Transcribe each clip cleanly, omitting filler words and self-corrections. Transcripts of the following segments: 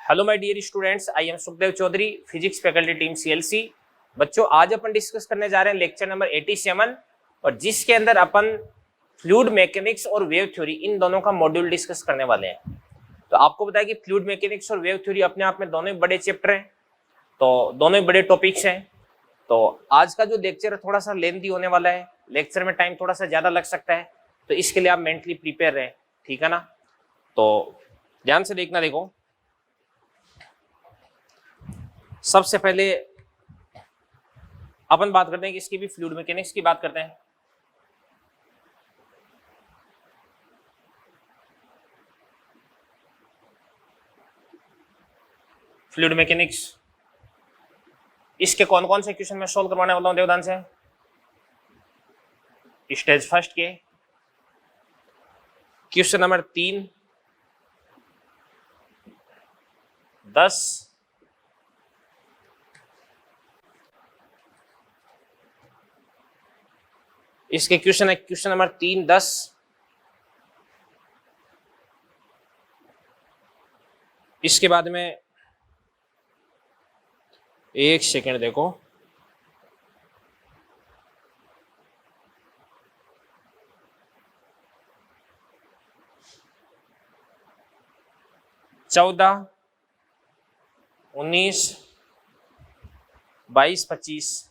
Hello my dear students, I am Sukhdev Chaudhary, physics faculty team CLC. बच्चों, आज अपन discuss करने जा रहे हैं लेक्चर नंबर 87 और जिसके अंदर अपन फ्लूइड मैकेनिक्स और वेव थ्योरी इन दोनों का मॉड्यूल डिस्कस करने वाले हैं। तो आपको बताया कि फ्लूइड मैकेनिक्स और वेव थ्योरी अपने आप में दोनों ही बड़े चैप्टर हैं, तो दोनों ही बड़े टॉपिक्स हैं। तो आज का जो लेक्चर है थोड़ा सा लेंथी होने वाला है, लेक्चर में टाइम थोड़ा सा ज्यादा लग सकता है, तो इसके लिए आप मेंटली प्रिपेयर रहें, ठीक है ना। तो ध्यान से देखना। देखो, सबसे पहले अपन बात करते हैं कि इसकी भी फ्लूइड मैकेनिक्स की बात करते हैं। फ्लूइड मैकेनिक्स, इसके कौन कौन से क्वेश्चन मैं सोल्व करवाने वाला हूं देवदान से। स्टेज फर्स्ट के क्वेश्चन नंबर 3, 10, इसके क्वेश्चन है क्वेश्चन नंबर 3, 10, इसके बाद में एक सेकेंड देखो, चौदह, 19, 22, 25।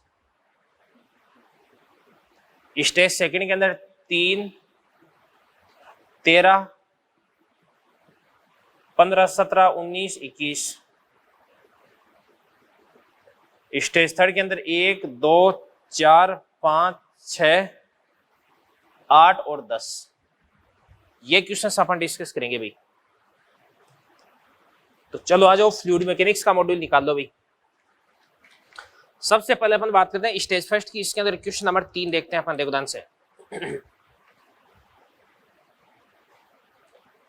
स्टेज सेकंड के अंदर 3, 13, 15, 17, 19, 21। स्टेज थर्ड के अंदर 1, 2, 4, 5, 6, 8 और 10। ये क्वेश्चन अपन डिस्कस करेंगे भाई। तो चलो आ जाओ, फ्लूइड मैकेनिक्स का मॉड्यूल निकाल लो भाई। सबसे पहले अपन बात करते हैं स्टेज फर्स्ट की। इसके अंदर क्वेश्चन नंबर 3 देखते हैं अपन, देखो ध्यान से।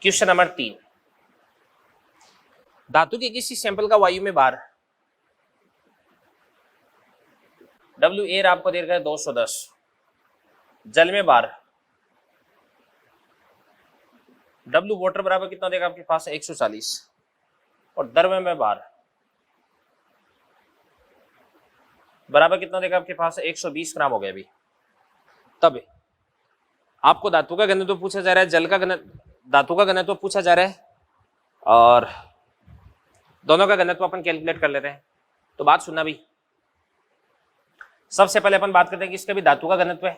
क्वेश्चन नंबर 3, धातु के किसी सैंपल का वायु में भार W एयर आपको दे रखा है 210, जल में भार W वाटर बराबर कितना देगा आपके पास है 140, और द्रव्य में भार बराबर कितना देगा आपके पास है 120 ग्राम हो गया अभी। तब आपको धातु का घनत्व पूछा जा रहा है, जल का धातु का घनत्व पूछा जा रहा है, और दोनों का घनत्व अपन कैलकुलेट कर लेते हैं। तो बात सुनना भी, सबसे पहले अपन बात करते हैं कि इसका भी धातु का घनत्व है।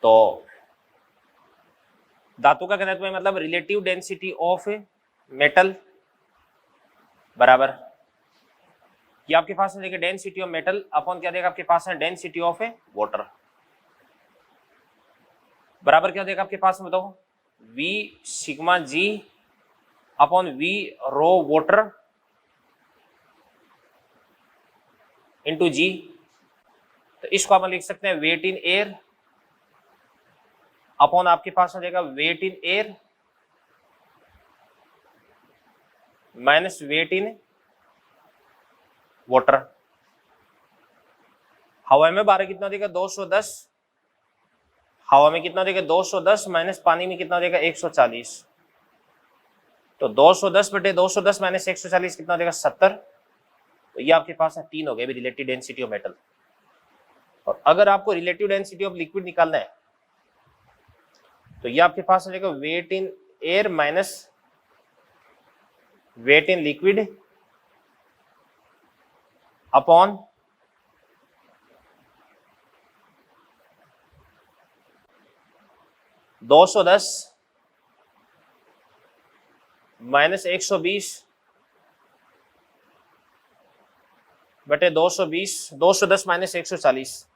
तो धातु का घनत्व है मतलब रिलेटिव डेंसिटी ऑफ मेटल बराबर, ये आपके पास है देखिए डेंसिटी ऑफ मेटल अपॉन क्या देगा आपके पास है डेंसिटी ऑफ वाटर, बराबर क्या देगा आपके पास में बताओ V sigma G upon V रो वाटर इंटू G। तो इसको अपन लिख सकते हैं वेट इन एयर अपॉन आपके पास हो जाएगा weight in air minus weight in water. हवा में बारह कितना देगा 210, हवा में कितना देगा 210 माइनस पानी में कितना देगा 140। तो 210 बटे 210 माइनस 140 कितना देगा 70। तो ये आपके पास है 3 हो गए रिलेटिव डेंसिटी ऑफ मेटल। और अगर आपको रिलेटिव डेंसिटी ऑफ लिक्विड निकालना है तो ये आपके पास हो जाएगा weight in air minus weight in liquid upon दो 210 माइनस 120 बटे 220, 210 माइनस 140।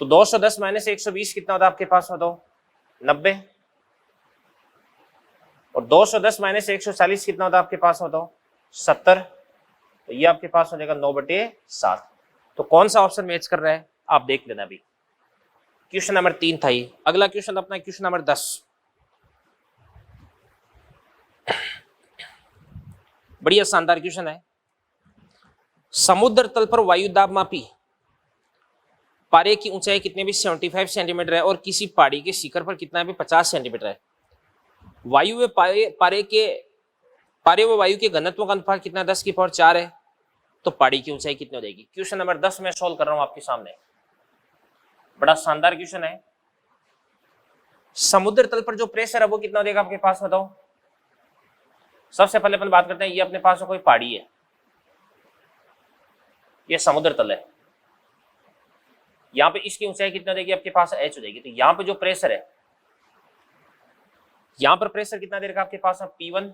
तो 210 माइनस 120 कितना होता है आपके पास बताओ 90, और 210 माइनस 140 कितना होता है आपके पास बताओ 70। तो ये आपके पास हो जाएगा 9/7। तो कौन सा ऑप्शन मैच कर रहा है आप देख लेना भी। क्वेश्चन नंबर 3 था ये। अगला क्वेश्चन अपना क्वेश्चन नंबर 10, बढ़िया शानदार क्वेश्चन है। समुद्र तल पर वायु दाब मापी, पारे की ऊंचाई कितने भी 75 सेंटीमीटर है और किसी पहाड़ी के शिखर पर कितना भी 50 सेंटीमीटर है। वायु व पारे के पारे व वायु के घनत्व का अनुपात कितना, 10⁴ है। तो पहाड़ी की ऊंचाई कितनी हो जाएगी। क्वेश्चन नंबर 10 में सोल्व कर रहा हूं आपके सामने, बड़ा शानदार क्वेश्चन है। समुद्र तल पर जो प्रेशर है वो कितना देगा आपके पास, बताओ। सबसे पहले अपन बात करते हैं, ये अपने पास कोई पहाड़ी है, ये समुद्र तल है, यहाँ पे इसकी ऊंचाई कितना देगी आपके पास, h हो जाएगी। तो यहाँ पे जो प्रेशर है, यहाँ पर प्रेशर कितना देगा आपके पास, P1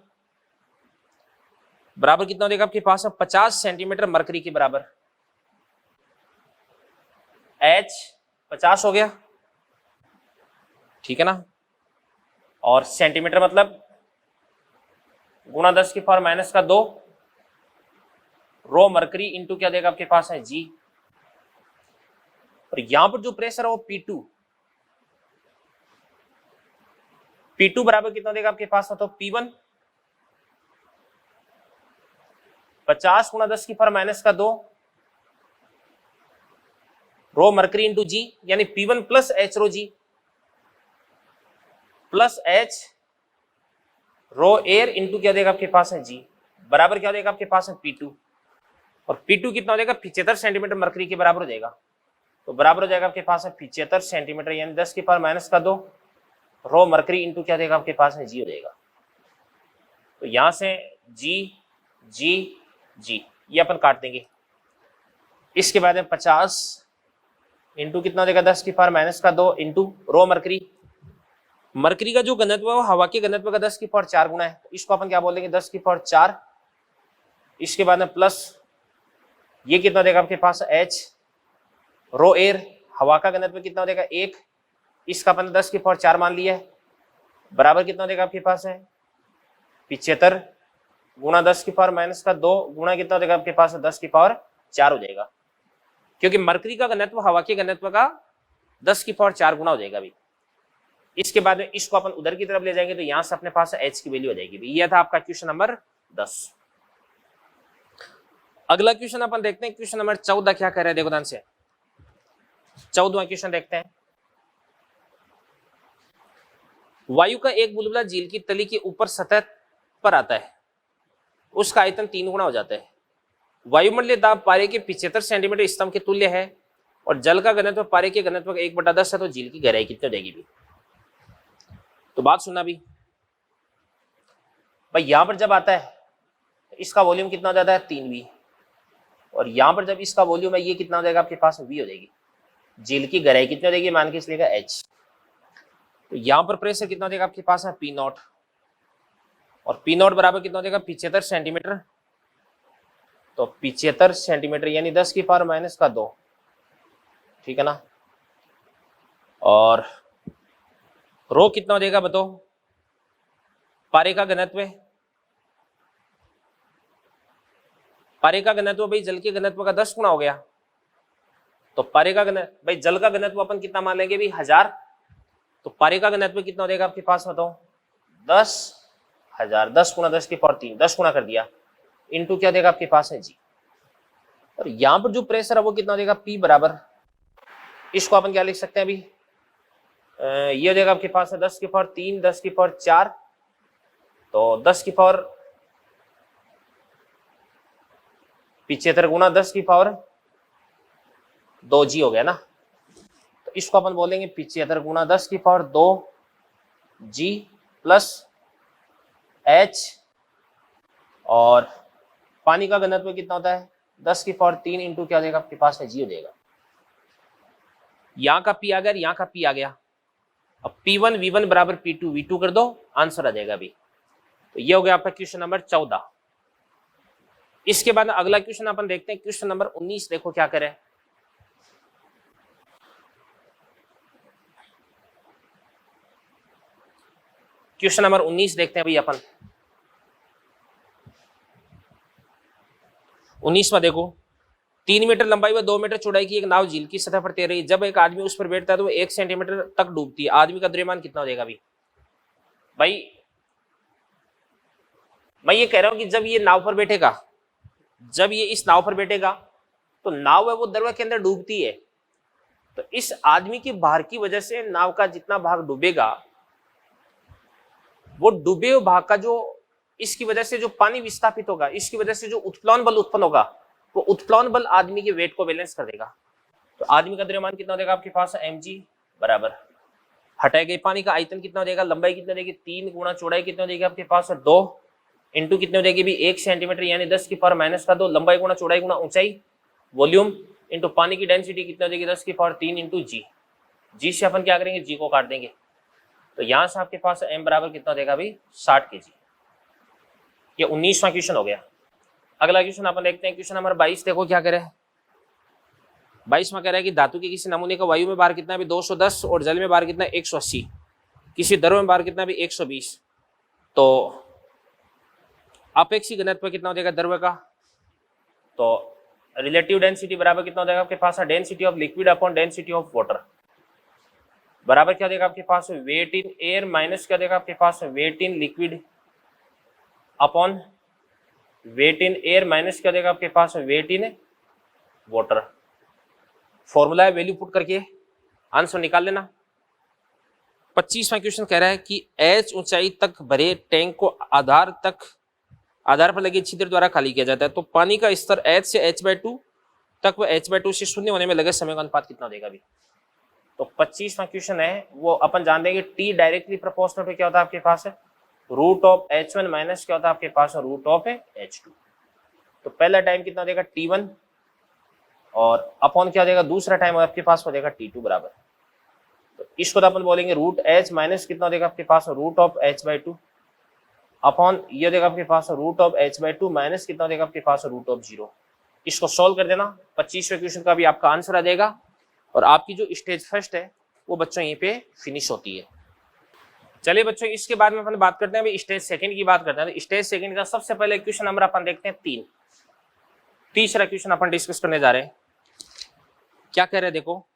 बराबर कितना देगा आपके पास, 50 सेंटीमीटर मरकरी के बराबर। h 50 हो गया, ठीक है ना, और सेंटीमीटर मतलब गुणा 10⁻⁻2 रो मरकरी इंटू क्या देगा आपके पास है जी। और यहां पर जो प्रेशर है वो P2 बराबर कितना देगा आपके पास, तो P1 50 गुणा 10⁻⁻2 रो मरकरी इंटू जी, यानी P1 प्लस H रो जी प्लस H रो एयर इंटू क्या देगा आपके पास है जी, बराबर क्या देगा आपके पास है P2। और P2 कितना हो जाएगा, 75 सेंटीमीटर मरकरी के बराबर हो जाएगा। तो बराबर हो जाएगा आपके पास है 75 सेंटीमीटर, यानी 10⁻⁻2 रो मरकरी इंटू क्या देगा आपके पास है जी हो जाएगा। तो यहां से जी जी जी ये अपन काट देंगे। इसके बाद में 50 इंटू कितना देगा, 10⁻⁻2 इंटू रो मरकरी। मरकरी का जो घनत्व है वो हवा के घनत्व का 10⁴ गुना है, तो इसको अपन क्या बोल देंगे, 10⁴। इसके बाद में प्लस ये कितना देगा आपके पास h रो एयर, हवा का घनत्व कितना देगा 1, इसका अपन 10⁴ मान लिया है, बराबर कितना देगा आपके पास है 75 गुणा 10⁻⁻2 गुणा कितना देगा आपके पास 10⁴ हो जाएगा, क्योंकि मरकरी का घनत्व हवा के घनत्व का 10⁴ गुना हो जाएगा अभी। इसके बाद में इसको अपन उधर की तरफ ले जाएंगे तो यहां से अपने पास h की वैल्यू हो जाएगी। यह था आपका क्वेश्चन नंबर 10। अगला क्वेश्चन अपन देखते हैं, क्वेश्चन नंबर 14 क्या कह रहे हैं, देखो ध्यान से। 14वां क्वेश्चन देखते हैं। वायु का एक बुलबुला झील की तली के ऊपर सतह पर आता है, उसका आयतन 3 गुना हो जाता है। वायुमंडलीय दाब पारे के 75 सेंटीमीटर स्तंभ के तुल्य है और जल का घनत्व पारे के घनत्व का 1/10 है, तो झील की गहराई कितनी देगी भी। तो बात सुनना भी भाई, यहां पर जब आता है तो इसका वॉल्यूम कितना हो जाता है 3v, और यहां पर जब इसका वॉल्यूम है ये कितना हो जाएगा आपके पास v हो जाएगी। झील की गहराई कितनी हो जाएगी, मान के इसलिए h। तो यहां पर प्रेशर कितना देगा आपके पास है P0, और P0 बराबर कितना देगा 75 सेंटीमीटर। तो 75 सेंटीमीटर यानी 10⁻⁻2, ठीक है ना। और रो कितना हो जाएगा बताओ, पारे का घनत्व है, पारे का घनत्व भाई जल के घनत्व का 10 गुना हो गया। तो पारे का घनत्व भाई जल का घनत्व अपन कितना मान लेंगे भाई 1000, तो पारे का घनत्व कितना हो जाएगा आपके पास बताओ 10,000, 10 गुना 10⁻3, 10 गुना कर दिया इंटू क्या देगा आपके पास है जी। और यहां पर जो प्रेशर है वो कितना देगा P बराबर, इसको अपन क्या लिख सकते हैं अभी, ये हो जाएगा आपके पास है 10⁻3, 10⁻4, तो 10⁻75 गुना 10⁻2 जी हो गया ना। तो इसको अपन बोलेंगे 75 गुना 10⁻2 जी प्लस h, और पानी का घनत्व कितना होता है 10⁻3 इंटू क्या देगा आपके पास है जी हो जाएगा। यहाँ का P आ गया, यहाँ का P आ गया। अब P1 V1 बराबर P2 V2 कर दो, आंसर आ जाएगा अभी। तो ये हो गया आपका क्वेश्चन नंबर 14। इसके बाद अगला क्वेश्चन अपन देखते हैं, क्वेश्चन नंबर 19 देखो क्या करे। क्वेश्चन नंबर 19 देखते हैं भाई अपन। 19वां देखो, 3 मीटर लंबाई व 2 मीटर चौड़ाई की एक नाव झील की सतह पर तैर रही है। जब एक आदमी उस पर बैठता है तो वो 1 सेंटीमीटर तक डूबती है। आदमी का द्रव्यमान कितना हो जाएगा भाई मैं ये कह रहा हूं कि जब ये नाव पर बैठेगा, जब ये इस नाव पर बैठेगा तो नाव है वो दरवा के अंदर डूबती है, तो इस आदमी की भार की वजह से नाव का जितना भाग डूबेगा, वो डूबे हुए भाग का जो इसकी वजह से जो पानी विस्थापित होगा, इसकी वजह से जो उत्प्लावन बल उत्पन्न होगा, वो उत्प्लावन बल आदमी के वेट को बैलेंस कर देगा। तो आदमी का द्रव्यमान कितना देगा आपके पास, mg बराबर हटाए गए पानी का आयतन कितना देगा, लंबाई कितना देगी 3 गुणा चौड़ाई कितना देगी आपके पास 2 इंटू कितने हो जाएगी भी 1 सेंटीमीटर यानी 10 की पावर माइनस का 2, लंबाई गुणा चौड़ाई गुणा ऊंचाई वॉल्यूम इंटू पानी की डेंसिटी कितना हो जाएगी 10 की पावर 3 इंटू जी। जी से अपन क्या करेंगे, जी को काट देंगे। तो यहां से आपके पास m बराबर कितना देगा भाई 60 kg। ये 19वां क्वेश्चन हो गया। अगला क्वेश्चन अपन देखते हैं, क्वेश्चन नंबर 22। देखो क्या करे, 22वां कह रहा है कि धातु के किसी नमूने का वायु में भार कितना है 210 और जल में भार कितना है 180, किसी द्रव में भार कितना है 120। तो अपेक्षित घनत्व कितना हो जाएगा द्रव का, तो रिलेटिव डेंसिटी बराबर कितना हो जाएगा आपके पास density of liquid upon density of water बराबर क्या देगा आपके पास वेट इन एयर माइनस क्या देगा आपके पास weight in liquid upon weight in air minus क्या देगा आपके पास वेट इन वाटर। फॉर्मूला है, वैल्यू पुट करके आंसर निकाल लेना। 25वां क्वेश्चन कह रहा है कि h ऊंचाई तक भरे टैंक को आधार पर लगे छिद्र द्वारा खाली किया जाता है। तो पानी का स्तर h से h/2 तक व h/2 से शून्य होने में लगे समय का अनुपात कितना देगा भी। तो 25वां क्वेश्चन है वो अपन जान देंगे t डायरेक्टली प्रोपोर्शनल टू क्या होता है आपके पास रूट ऑफ h1 माइनस क्या होता है आपके पास रूट ऑफ h2। तो पहला टाइम कितना देगा t1 और अपॉन क्या देगा दूसरा टाइम आपके पास हो जाएगा t2 बराबर। तो इसको तो अपन बोलेंगे रूट h माइनस कितना देगा आपके पास रूट ऑफ h/2 अपॉन ये देगा आपके पास रूट ऑफ h/2 माइनस कितना देगा आपके पास रूट ऑफ 0। इसको सॉल्व कर देना, 25वें क्वेश्चन का भी आपका आंसर आ जाएगा और आपकी जो स्टेज फर्स्ट है वो बच्चों यहीं पे फिनिश होती है। चलिए बच्चों इसके बाद में अपन बात करते हैं अभी स्टेज सेकंड की बात करते हैं। तो स्टेज सेकंड का सबसे पहले क्वेश्चन नंबर अपन देखते हैं 3। तीसरा क्वेश्चन अपन डिस्कस करने जा रहे हैं। क्या कह रहे हैं देखो,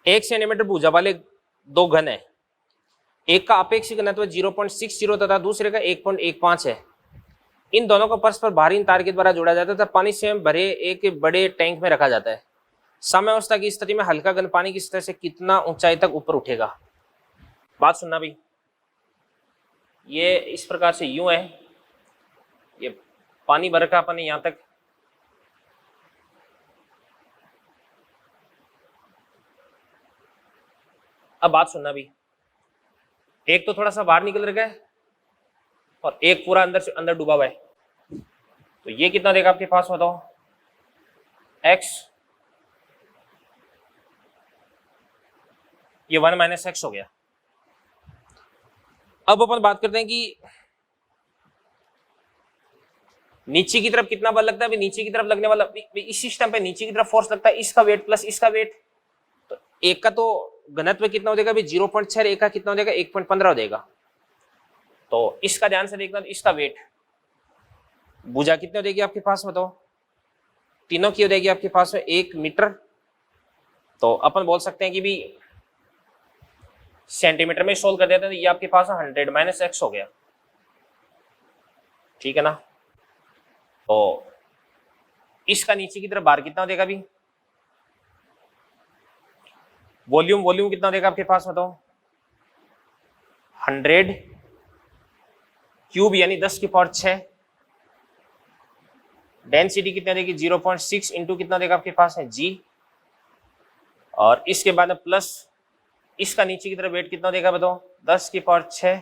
1 सेंटीमीटर भुजा वाले 2 घन है, एक का अपेक्षित घनत्व 0.60 तथा दूसरे का 1.15 है। इन दोनों को परस्पर बाहरी तार के द्वारा जोड़ा जाता है तथा पानी से भरे एक बड़े टैंक में रखा जाता है। साम्यावस्था की स्थिति में हल्का घन पानी की सतह से कितना ऊंचाई तक ऊपर उठेगा। बात सुनना भाई, ये इस प्रकार से यूं है, ये पानी भर का अपन यहां तक अब बात सुनना भी, एक तो थोड़ा सा बाहर निकल रखा है और एक पूरा अंदर से अंदर डूबा हुआ है। तो ये कितना देगा आपके पास बताओ x, ये 1 माइनस x हो गया। अब अपन बात करते हैं कि नीचे की तरफ कितना बल लगता है। नीचे की तरफ लगने वाला इस सिस्टम पे नीचे की तरफ फोर्स लगता है, इसका वेट प्लस इसका वेट। तो एक का तो घनत्व कितना हो जाएगा 0.6, एक का कितना हो जाएगा 1.15 हो जाएगा। तो इसका ध्यान से देखना, इसका वेट भुजा कितने हो जाएगी आपके पास बताओ, तीनों की हो जाएगी आपके पास 1 मीटर। तो अपन बोल सकते हैं कि भी सेंटीमीटर में सोल्व कर देते हैं तो ये आपके पास 100 माइनस x हो गया, ठीक है ना। तो इसका नीचे की तरफ बार कितना देगा भी, वॉल्यूम कितना देगा आपके पास बताओ 100 क्यूब यानी 10 की पावर 6। डेंसिटी कितना देगी 0.6 इंटू कितना देगा आपके पास है g, और इसके बाद प्लस इसका नीचे की तरफ वेट कितना देगा बताओ 10 की पावर 6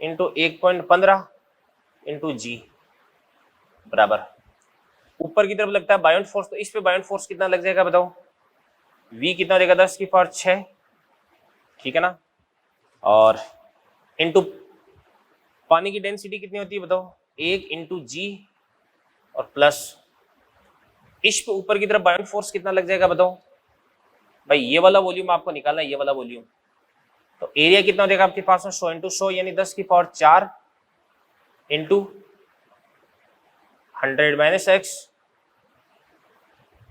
इंटू 1.15 इंटू जी बराबर। ऊपर की तरफ लगता है बायोंट फोर्स, तो इस पे बायोंट फोर्स कितना लग जाएगा बताओ, v कितना देगा 10 की पावर 6, ठीक है ना। और इंटू पानी की डेंसिटी कितनी होती है बताओ 1 इंटू जी, और प्लस इस पे ऊपर की तरफ बायोंट फोर्स कितना लग जाएगा बताओ भाई, ये वाला वॉल्यूम आपको निकालना है, ये वाला वॉल्यूम। तो एरिया कितना देगा आपके पास 100 इंटू 100 यानी 10 की पावर 4 इंटू 100 माइनस x।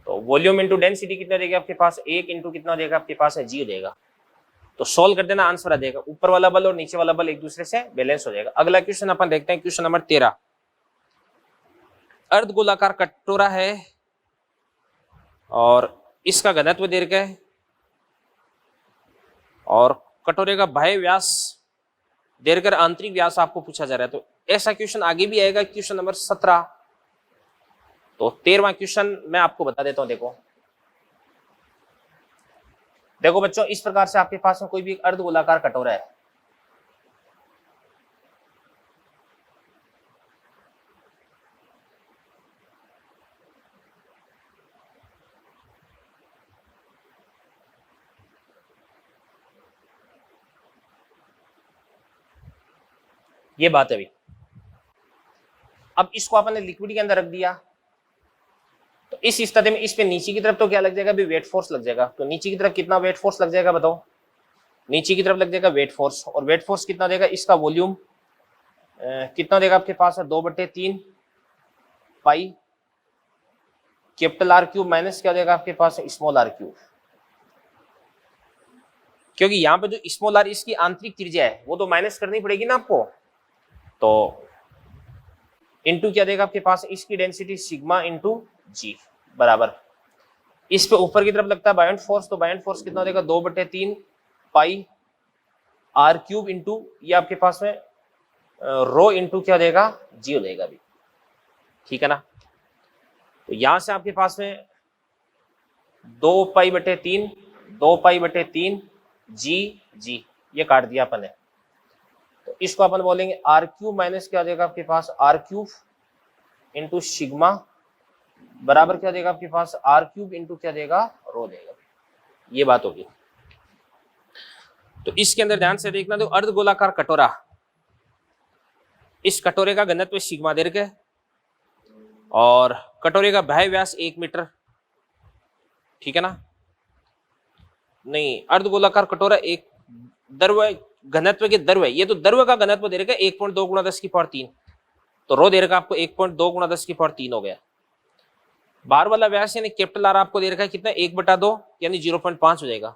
तो वॉल्यूम इंटू डेंसिटी कितना देगा आपके पास 1 इंटू कितना देगा आपके पास है g देगा। तो सोल्व कर देना, आंसर आ जाएगा। ऊपर वाला बल और नीचे वाला बल एक दूसरे से बैलेंस हो जाएगा। अगला क्वेश्चन अपन देखते हैं, क्वेश्चन नंबर 13। अर्धगोलाकार कटोरा है और इसका घनत्व दे रखा है और कटोरे का बाह्य व्यास देकर आंतरिक व्यास आपको पूछा जा रहा है। तो ऐसा क्वेश्चन आगे भी आएगा, क्वेश्चन नंबर 17। तो 13वां क्वेश्चन मैं आपको बता देता हूं। देखो बच्चों, इस प्रकार से आपके पास में कोई भी एक अर्धगोलाकार कटोरा है। ये बात है अभी। अब इसको आपने लिक्विड के अंदर रख दिया, तो इस स्थिति में इस पे नीचे की तरफ तो क्या लग जाएगा, अभी वेट फोर्स लग जाएगा। तो नीचे की तरफ कितना वेट फोर्स लग जाएगा बताओ? नीचे की तरफ लग जाएगा वेट फोर्स, और वेट फोर्स कितना देगा? इसका वॉल्यूम कितना देगा आपके पास है? 2/3 pi capital R cube minus क्या देगा आपके पास है? Small R cube. क्योंकि यहाँ पे जो स्मॉल आर इसकी आंतरिक त्रिज्या है वो तो माइनस करनी पड़ेगी ना आपको। तो इंटू क्या देगा आपके पास? इसकी डेंसिटी सिग्मा इंटू जी बराबर, इस पे ऊपर की तरफ लगता है बायोंट फोर्स, तो बायोंट फोर्स कितना देगा? 2/3 पाई आर क्यूब इंटू ये आपके पास में रो इंटू क्या देगा? जी हो जाएगा अभी, ठीक है ना। तो यहां से आपके पास में 2π/3 जी ये काट दिया अपन ने। तो इसको अपन बोलेंगे आर क्यूब माइनस क्या देगा आपके पास? आर क्यूब इंटू सिग्मा बराबर क्या देगा आपके पास? आर क्यूब इंटू क्या देगा? रो देगा। ये बात होगी। तो इसके अंदर ध्यान से देखना, तो अर्धगोलाकार कटोरा, इस कटोरे का घनत्व सिग्मा दीर्घ है और कटोरे का बाह्य व्यास 1 मीटर, ठीक है ना। नहीं, अर्धगोलाकार कटोरा एक द्रव्य घनत्व के द्रव्य, ये तो द्रव्य का घनत्व दे रखा है 1.2 × 10⁻3, तो रो दे रखा आपको 1.2 × 10⁻3 हो गया। बाहर वाला व्यास यानी कैपिटल आर आपको दे रखा है कितना? 1/2 यानी 0.5 हो जाएगा,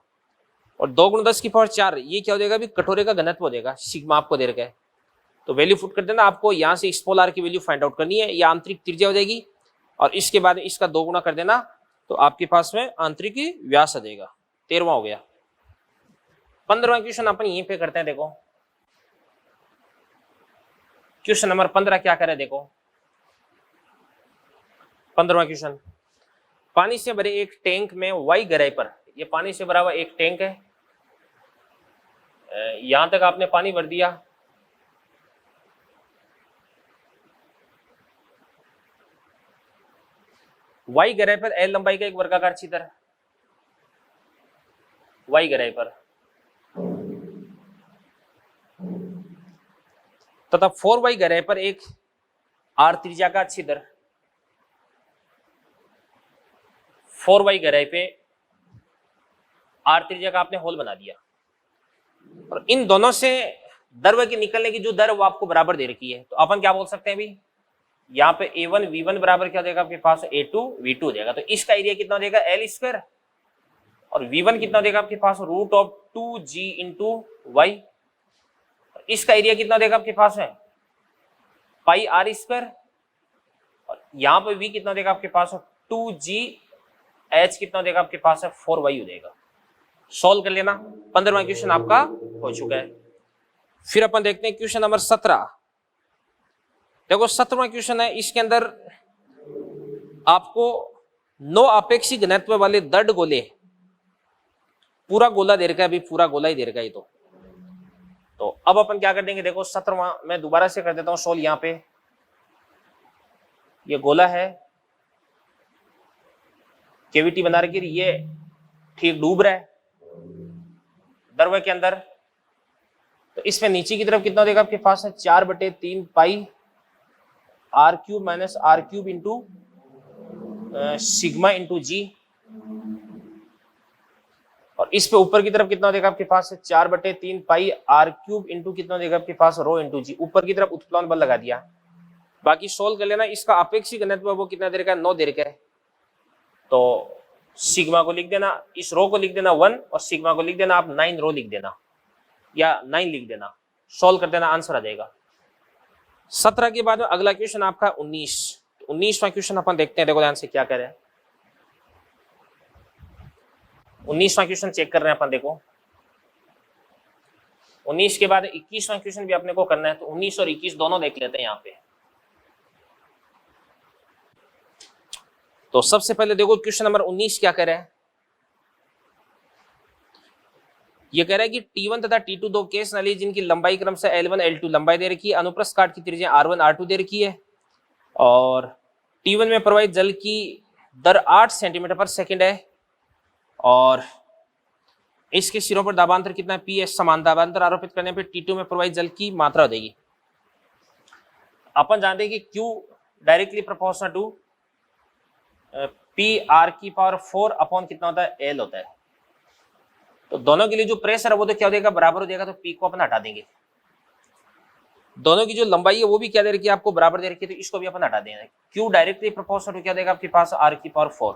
और 2 × 10⁴ ये क्या हो जाएगा? अभी कटोरे का घनत्व हो जाएगा, सिग्मा आपको दे रखा है। तो वैल्यू पुट कर देना, आपको यहाँ से स्मॉल आर की वैल्यू फाइंड आउट करनी है, ये आंतरिक त्रिज्या हो जाएगी, और इसके बाद इसका 2 गुना कर देना, तो आपके पास में आंतरिक व्यास आ जाएगा। 13वां हो गया। 15वां क्वेश्चन अपन यहीं पे करते हैं। देखो क्वेश्चन नंबर 15 क्या करे, देखो 15वां क्वेश्चन। पानी से भरे एक टैंक में वाई गहराई पर, ये पानी से भरा हुआ एक टैंक है, यहां तक आपने पानी भर दिया। वाई गहराई पर एल लंबाई का एक वर्गाकार छिद्र, वाई गहराई पर, तथा 4y गहराई पर एक आर त्रिज्या का छिद्र, 4y गहराई पे आर त्रिज्या का आपने होल बना दिया, और इन दोनों से द्रव्य के निकलने की जो दर वो आपको बराबर दे रखी है। तो अपन क्या बोल सकते हैं अभी, यहाँ पे A1 V1 बराबर क्या देगा आपके पास? A2 V2 हो जाएगा। तो इसका एरिया कितना देगा? L², और V1 कितना देगा आपके पास? √2g into y। इसका एरिया कितना देगा आपके पास है? πr², और यहाँ पे V कितना देगा आपके पास? 2g, h कितना देगा आपके पास है? 4y हो जाएगा। सॉल्व कर लेना। 15वां क्वेश्चन आपका हो चुका है। फिर अपन देखते हैं क्वेश्चन नंबर 17। देखो 17वां क्वेश्चन है, इसके अंदर आपको 9 आपेक्षिक घनत्व वाले दृढ़ गोले, पूरा गोला दे रखा है, अभी पूरा गोला ही दे रखा है तो अब अपन क्या कर देंगे, देखो 17वां मैं दोबारा से कर देता हूं सोल्व। यहां पे ये गोला है, केविटी बना रखी, ये ठीक डूब रहा है द्रव्य के अंदर। तो इसमें नीचे की तरफ कितना देगा आपके पास है? 4/3 pi r cube minus r cube into sigma into g, और इस पे ऊपर की तरफ कितना देगा आपके पास है? 4/3 पाई आर क्यूब इंटू कितना देगा आपके पास? रो इंटू जी। ऊपर की तरफ उत्प्लवन बल लगा दिया। बाकी सोल्व कर लेना। इसका अपेक्षिक घनत्व वो कितना दे रखा है? 9 दे रखा है। तो सिग्मा को लिख देना, इस रो को लिख देना 1, और सिग्मा को लिख देना आप 9 रो लिख देना, या 9 लिख देना। सोल्व कर देना, आंसर आ जाएगा। 17 के बाद में अगला क्वेश्चन आपका 19। 19वां क्वेश्चन अपन देखते हैं। देखो ध्यान से क्या कह रहे हैं। 19वां क्वेश्चन चेक कर रहे हैं अपन। देखो 19 के बाद 21वां क्वेश्चन भी अपने को करना है, तो 19 और 21 दोनों देख लेते हैं यहाँ पे। तो सबसे पहले देखो क्वेश्चन नंबर 19 क्या कह रहा है। ये कह रहा है कि T1 तथा T2 दो केस नली जिनकी लंबाई क्रमशः L1 L2 लंबाई दे रखी है, अनुप्रस्थ काट की त्रिज्या R1 R2 दे रखी है, और T1 में प्रवाहित जल की दर 8 सेंटीमीटर पर सेकंड है, और इसके सिरों पर दाबांतर कितना है, PS समान दाबांतर आरोपित करने पर T2 में प्रवाहित जल की मात्रा हो देगी। अपन जानते हैं कि Q directly proportional to PR की पावर 4 अपॉन कितना होता है, L होता है। तो दोनों के लिए जो प्रेशर है वो तो क्या हो जाएगा, बराबर हो जाएगा, तो P को अपन हटा देंगे। दोनों की जो लंबाई है वो भी क्या दे रखी है, आपको बराबर दे रखी है, तो इसको भी अपन हटा देंगे। Q डायरेक्टली प्रोपोर्शनल टू क्या देगा आपके पास, R की पावर 4।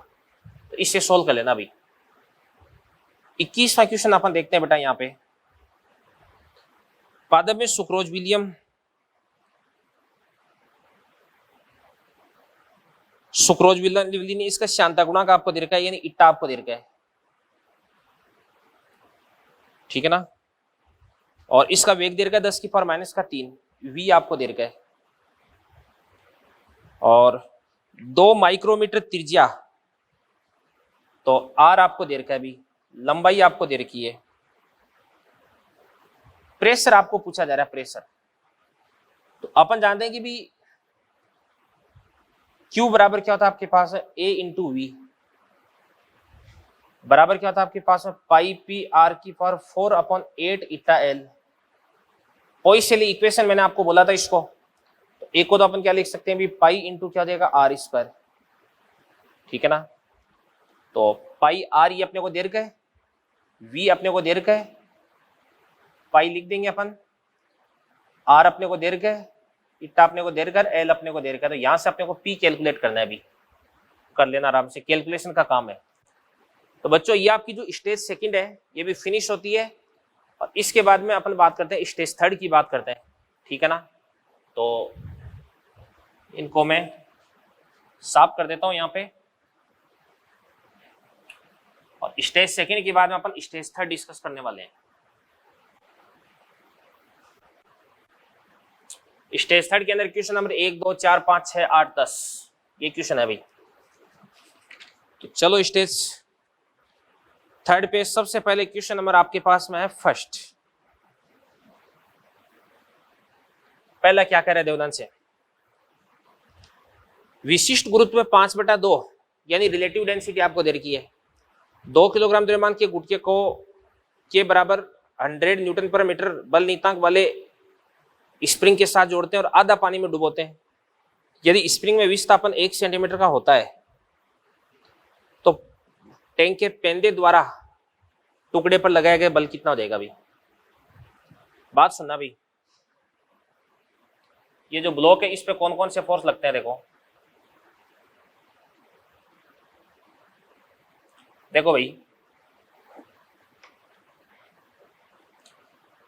तो इससे सोल्व कर लेना। अभी 21वां क्वेश्चन अपन देखते हैं बेटा। यहाँ पे पादप में सुक्रोज विलियम ने इसका श्यानता गुणांक आपको दे रखा है, यानी इट्टा आपको दे रखा है, ठीक है ना। और इसका वेग दे रखा है 10 की पावर माइनस का 3, V आपको दे रखा है, और 2 माइक्रोमीटर त्रिज्या, तो R आपको दे रखा है, भी लंबाई आपको दे रखी है। प्रेशर आपको पूछा जा रहा है, प्रेशर। तो अपन जानते हैं कि भी Q बराबर क्या होता है आपके पास, A इंटू V बराबर क्या होता है आपके पास में, पाई पी R की पावर 4 अपॉन 8 इटा L। पोइसली इक्वेशन मैंने आपको बोला था इसको, तो एक को तो अपन क्या लिख सकते हैं भी, पाई इंटू क्या देगा R स्क्वायर, ठीक है ना। तो पाई R ये अपने को दे रखा है, V अपने को दे रखा है, पाई लिख देंगे अपन, R अपने को दे रखा है, इट्टा अपने को दे रखा है, L अपने को दे रखा है। तो यहां से अपने को P कैलकुलेट करना है, अभी कर लेना आराम से, कैलकुलेशन का काम है। तो बच्चों ये आपकी जो स्टेज सेकंड है ये भी फिनिश होती है, और इसके बाद में अपन बात करते हैं स्टेज थर्ड की बात करते हैं, ठीक है ना। तो इनको मैं साफ कर देता हूं यहाँ पे, और स्टेज सेकंड के बाद में अपन स्टेज थर्ड डिस्कस करने वाले हैं। स्टेज थर्ड के अंदर क्वेश्चन नंबर 1 2 4 5 6 8 10 ये क्वेश्चन है भाई। तो चलो स्टेज थर्ड पे सबसे पहले क्वेश्चन नंबर आपके पास में है फर्स्ट। पहला क्या कह रहा है देवदान से, विशिष्ट गुरुत्व में 5/2 यानी रिलेटिव डेंसिटी आपको दे रखी है, 2 किलोग्राम द्रव्यमान के गुटके को के बराबर 100 न्यूटन पर मीटर बल नीतांक वाले स्प्रिंग के साथ जोड़ते हैं और आधा पानी में डुबोते हैं। यदि स्प्रिंग में विस्थापन 1 सेंटीमीटर का होता है तो टैंक के पेंदे द्वारा टुकड़े पर लगाया गया बल कितना हो जाएगा भाई। बात सुनना भाई, ये जो ब्लॉक है इस पे कौन कौन से फोर्स लगते हैं, देखो भाई।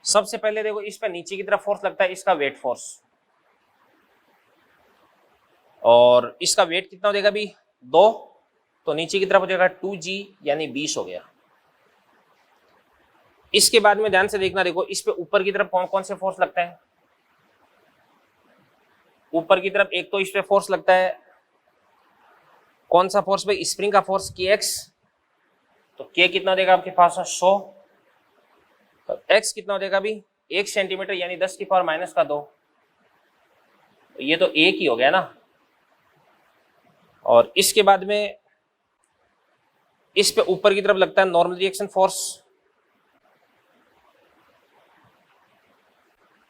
सबसे पहले देखो इस पे नीचे की तरफ फोर्स लगता है, इसका वेट फोर्स, और इसका वेट कितना हो जाएगा भाई 2, तो नीचे की तरफ हो जाएगा 2g यानी 20 हो गया। इसके बाद में ध्यान से देखना, देखो इस पे ऊपर की तरफ कौन कौन से फोर्स लगता है। ऊपर की तरफ एक तो इस पे फोर्स लगता है, कौन सा फोर्स भाई, स्प्रिंग का फोर्स kx, तो k कितना देगा आपके पास 100, तो x कितना हो जाएगा भाई 1 सेंटीमीटर यानी 10 की पावर माइनस का 2, तो ये तो एक ही हो गया ना। और इसके बाद में इस पे ऊपर की तरफ लगता है नॉर्मल रिएक्शन फोर्स।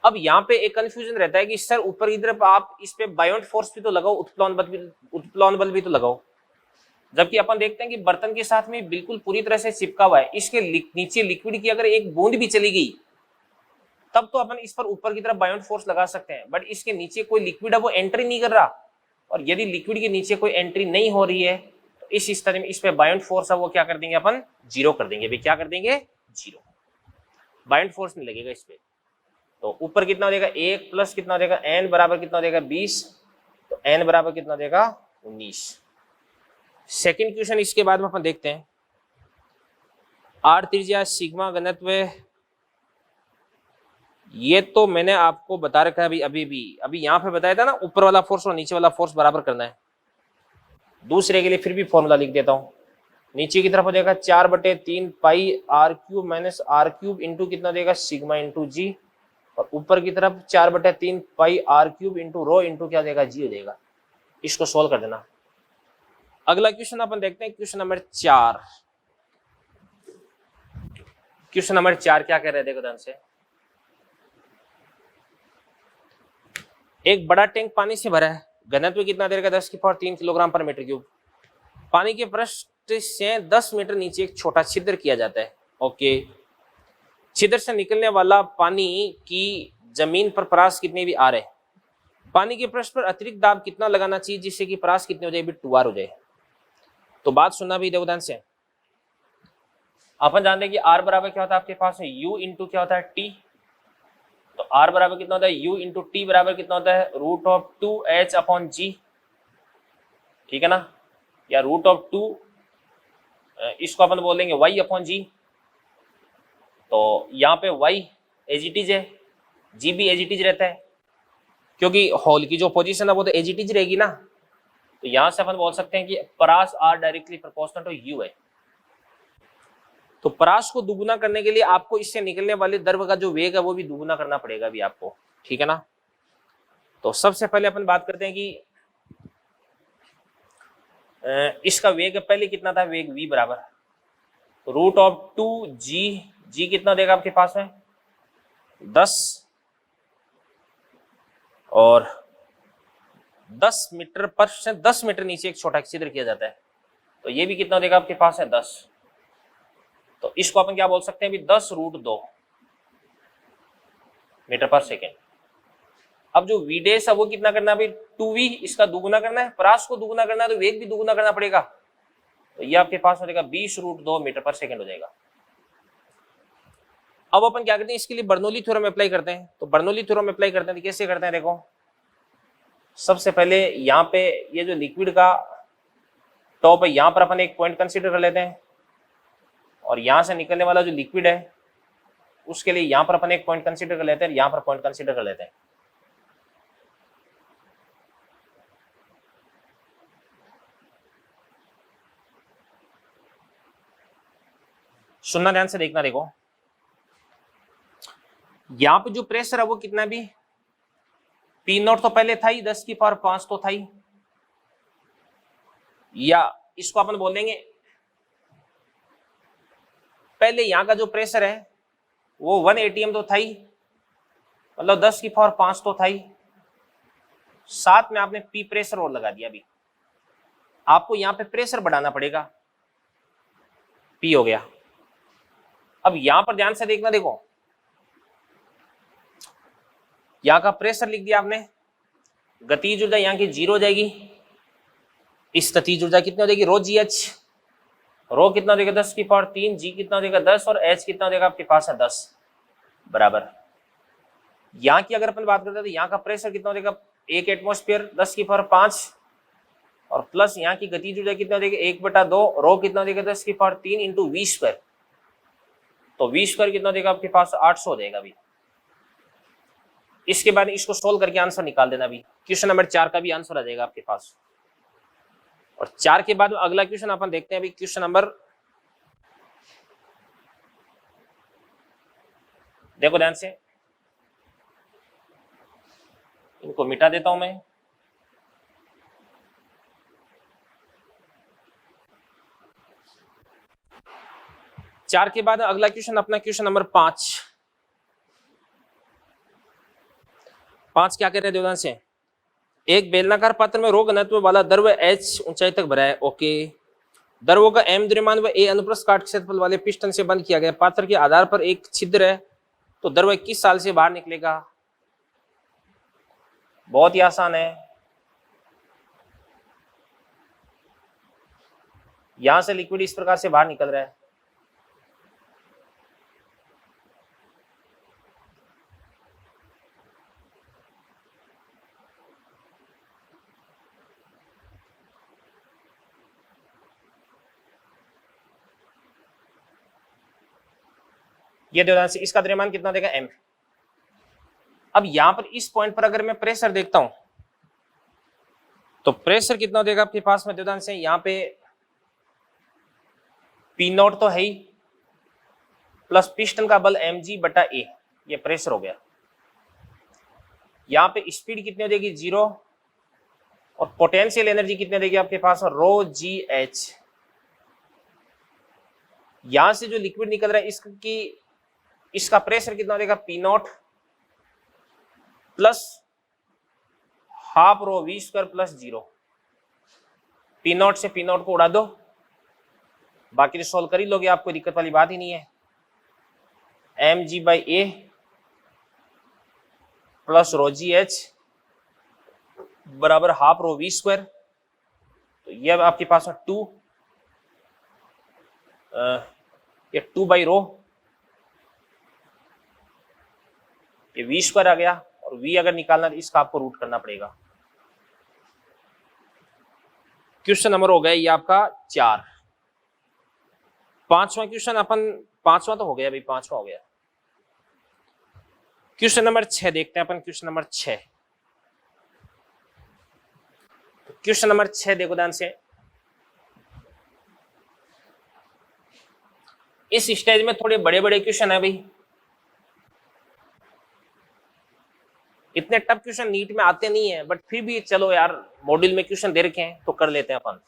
अब यहाँ पे एक कंफ्यूजन रहता है कि सर ऊपर की तरफ आप इस पे बायोंट फोर्स भी तो लगाओ, उत्प्लवन बल भी तो लगाओ, जबकि अपन देखते हैं कि बर्तन के साथ में बिल्कुल पूरी तरह से चिपका हुआ है, इसके नीचे लिक्विड की अगर एक बूंद भी चली गई तब तो अपन इस पर ऊपर की तरफ बायोंट फोर्स लगा सकते हैं, बट इसके नीचे कोई लिक्विड है वो एंट्री नहीं कर रहा, और यदि लिक्विड के नीचे कोई एंट्री नहीं हो रही है तो इस स्थिति में इस पे बायोंट फोर्स है वो क्या कर देंगे अपन, जीरो कर देंगे भाई। क्या कर देंगे, जीरो, बायोंट फोर्स नहीं लगेगा इस पे। तो ऊपर कितना हो जाएगा 1 प्लस कितना हो जाएगा n बराबर कितना हो जाएगा 20, तो n बराबर कितना हो जाएगा 19। सेकंड क्वेश्चन इसके बाद में अपन देखते हैं, r त्रिज्या सिग्मा घनत्व ये तो मैंने आपको बता रखा है अभी यहाँ पे बताया था ना, ऊपर वाला फोर्स और नीचे वाला फोर्स बराबर करना है। दूसरे के लिए फिर भी फॉर्मूला लिख देता हूँ। नीचे की तरफ हो जाएगा 4/3 pi r cube minus r cube into कितना देगा सिग्मा इंटू जी, और ऊपर की तरफ 4/3 pi r cube into rho into क्या देगा जी हो जाएगा। इसको सोल्व कर देना। अगला क्वेश्चन अपन देखते हैं, क्वेश्चन नंबर 4। क्वेश्चन नंबर 4 क्या कह रहे हैं, देखो ध्यान से। एक बड़ा टैंक पानी से भरा है, घनत्व कितना देगा 10⁻³ किलोग्राम पर मीटर क्यूब। पानी के पृष्ठ से 10 मीटर नीचे एक छोटा छिद्र किया जाता है। ओके, छिद्र से निकलने वाला पानी की जमीन पर परास कितनी भी आ रहे, पानी के पृष्ठ पर अतिरिक्त दाब कितना लगाना चाहिए जिससे कि परास कितनी हो जाए, 2R हो जाए। तो बात सुनना भी देखो ध्यान से। अपन जानते हैं कि R बराबर क्या होता है आपके पास है U इंटू क्या होता है T। तो R बराबर कितना होता है U इंटू T बराबर कितना होता है √2H/G, ठीक है ना, या √2 इसको अपन बोल देंगे Y/G। तो यहाँ पे Y एज इट इज है, G भी एज इट इज रहता है, क्योंकि होल की जो पोजीशन है वो तो एज इट इज रहेगी ना। तो यहां से अपन बोल सकते हैं कि परास R directly proportional to U है। तो परास को दुगुना करने के लिए आपको इससे निकलने वाले द्रव का जो वेग है वो भी दुगुना करना पड़ेगा भी आपको, ठीक है ना। तो सबसे पहले अपन बात करते हैं कि इसका वेग पहले कितना था, वेग v बराबर √2G। G कितना देगा आपके पास में 10, और 10 मीटर पर से 10 मीटर नीचे एक छोटा छिद्र किया जाता है। तो ये भी कितना देगा आपके पास है 10। तो इसको अपन क्या बोल सकते हैं भी 10√2 मीटर पर सेकेंड। अब जो v डैश है वो कितना करना है भाई 2v, इसका दुगुना करना है, परास को दुगुना करना है तो वेग भी दुगुना करना पड़ेगा। तो ये आपके पास हो जाएगा 20√2 मीटर पर सेकेंड हो जाएगा। अब अपन क्या करते हैं, इसके लिए बर्नौली थ्योरम अप्लाई करते हैं। तो बर्नौली थ्योरम अप्लाई करते हैं तो कैसे करते हैं, देखो सबसे पहले यहाँ पे ये जो लिक्विड का टॉप है यहाँ पर अपन एक पॉइंट कंसीडर कर लेते हैं, और यहाँ से निकलने वाला जो लिक्विड है उसके लिए यहाँ पर अपन एक पॉइंट कंसीडर कर लेते हैं, यहाँ पर पॉइंट कंसीडर कर लेते हैं। सुनना ध्यान से, देखना, देखो यहाँ पे जो प्रेशर है वो कितना भी P0 तो पहले था ही 10⁵ तो था ही, या इसको अपन बोल देंगे पहले यहाँ का जो प्रेशर है वो 1 atm तो था ही, मतलब 10⁵ तो था ही, साथ में आपने P प्रेशर और लगा दिया। अभी आपको यहाँ पे प्रेशर बढ़ाना पड़ेगा, P हो गया। अब यहां पर ध्यान से देखना, देखो यहां का प्रेशर लिख दिया आपने, गतिज ऊर्जा यहाँ की 0 हो जाएगी, इस गतिज ऊर्जा कितनी हो जाएगी ρgh, रो कितना हो जाएगा 10⁵, g कितना हो जाएगा 10, और h कितना हो जाएगा आपके पास है 10 बराबर। यहाँ की अगर अपन बात करते हैं तो यहाँ का प्रेशर कितना हो जाएगा 1 एटमॉस्फेयर 10⁵, और प्लस यहाँ की गतिज ऊर्जा कितना हो जाएगी 1/2, रो कितना हो जाएगा 10⁵ इंटू v²। तो v² कितना देगा आपके पास 800 हो जाएगा। अभी इसके बाद इसको सोल्व करके आंसर निकाल देना। भी क्वेश्चन नंबर 4 का भी आंसर आ जाएगा आपके पास। और 4 के बाद अगला क्वेश्चन अपन देखते हैं। अभी क्वेश्चन नंबर, देखो ध्यान से, इनको मिटा देता हूं मैं। चार के बाद अगला क्वेश्चन अपना क्वेश्चन नंबर 5। क्या कह रहे हैं ध्यान से, एक बेलनाकार पात्र में रो घनत्व वाला द्रव H ऊंचाई तक भरा है। ओके, द्रवों का M द्रव्यमान व A अनुप्रस्थ काट क्षेत्रफल वाले पिस्टन से बंद किया गया। पात्र के आधार पर एक छिद्र है, तो द्रव किस साल से बाहर निकलेगा। बहुत ही आसान है, यहां से लिक्विड इस प्रकार से बाहर निकल रहा है। ये ध्यान से, इसका द्रव्यमान कितना देगा M। अब यहां पर इस पॉइंट पर अगर मैं प्रेशर देखता हूं तो प्रेशर कितना देगा आपके पास में ध्यान से, यहां पे पी नॉट तो है ही, प्लस पिस्टन का बल mg बटा a, ये प्रेशर हो गया। यहां पे स्पीड कितनी हो जाएगी 0, और पोटेंशियल एनर्जी कितनी देगी आपके पास रो जी एच। यहां से जो लिक्विड निकल रहा है इसका प्रेशर कितना देगा P not plus half rho V square plus 0। P not से पी नॉट को उड़ा दो, बाकी तो सोल्व कर ही लोगे, आपको दिक्कत वाली बात ही नहीं है। M G by A plus rho G H बराबर हाफ रो वी स्क्वायर, तो ये अब आपके पास है 2, ये 2 बाई रो, ये वी स्क्वायर आ गया, और वी अगर निकालना तो इसका आपको रूट करना पड़ेगा। क्वेश्चन नंबर हो गया ये आपका 4। पांचवा क्वेश्चन अपन, पांचवा तो हो गया भाई, पांचवा हो गया। क्वेश्चन नंबर 6 देखते हैं अपन। क्वेश्चन नंबर 6, क्वेश्चन नंबर 6 देखो ध्यान से। इस स्टेज में थोड़े बड़े बड़े क्वेश्चन है भाई, इतने टफ क्वेश्चन नीट में आते नहीं है, बट फिर भी चलो यार मॉड्यूल में क्वेश्चन दे रखे हैं तो कर लेते हैं अपन।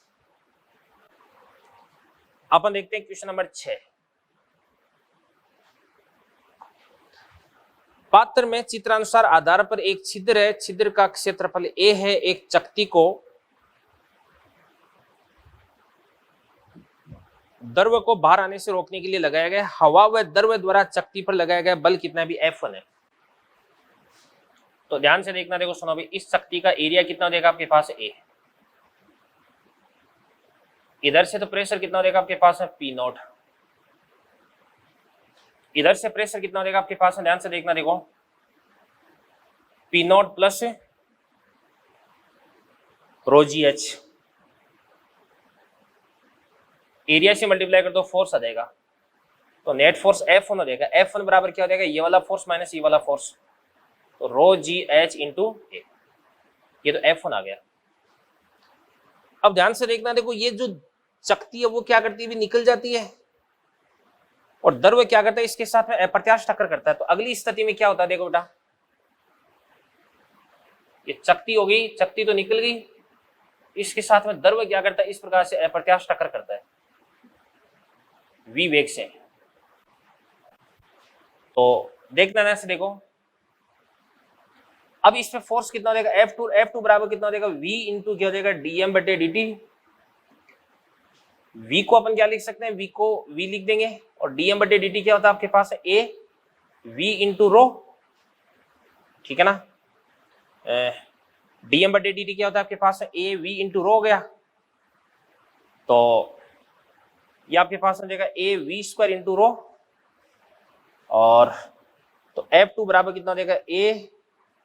अपन देखते हैं क्वेश्चन नंबर 6। पात्र में चित्रानुसार आधार पर एक छिद्र है, छिद्र का क्षेत्रफल a है। एक चकती को द्रव को बाहर आने से रोकने के लिए लगाया गया हवा व द्रव द्वारा चकती पर लगाया गया बल कितना भी F1 है। तो ध्यान से देखना, देखो सुनो भाई, इस चकती का एरिया कितना देगा आपके पास A, इधर से तो प्रेशर कितना देगा आपके पास है P नॉट, इधर से प्रेशर कितना देगा आपके पास है, ध्यान से देखना, देखो P not plus rho G H, area से मल्टीप्लाई कर दो फोर्स आ जाएगा, तो नेट फोर्स F1 हो जाएगा। F1 बराबर क्या हो जाएगा, ये वाला फोर्स माइनस ये वाला फोर्स, तो रो जी एच इंटू ए, ये तो F1 आ गया। अब ध्यान से देखना, देखो ये जो चकती है वो क्या करती है, भी निकल जाती है, और द्रव क्या करता है, इसके साथ में अप्रत्यास्थ टक्कर करता है। तो अगली स्थिति में क्या होता है, देखो बेटा, ये चकती हो गई, चकती तो निकल गई, इसके साथ में द्रव क्या करता है, इस प्रकार से अप्रत्यास्थ टक्कर करता है v वेग से। तो देखना ना से, देखो अब इस पे फोर्स कितना देगा F2 बराबर कितना देगा v इंटू क्या हो जाएगा dm बटे dt। v को अपन क्या लिख सकते हैं, v को v लिख देंगे, और dm बटे dt क्या होता है आपके पास a v इंटू रो, ठीक है ना। dm बटे dt क्या होता है आपके पास a v इंटू रो हो गया, तो ये आपके पास हो जाएगा a v square into rho, और तो F2 बराबर कितना देगा a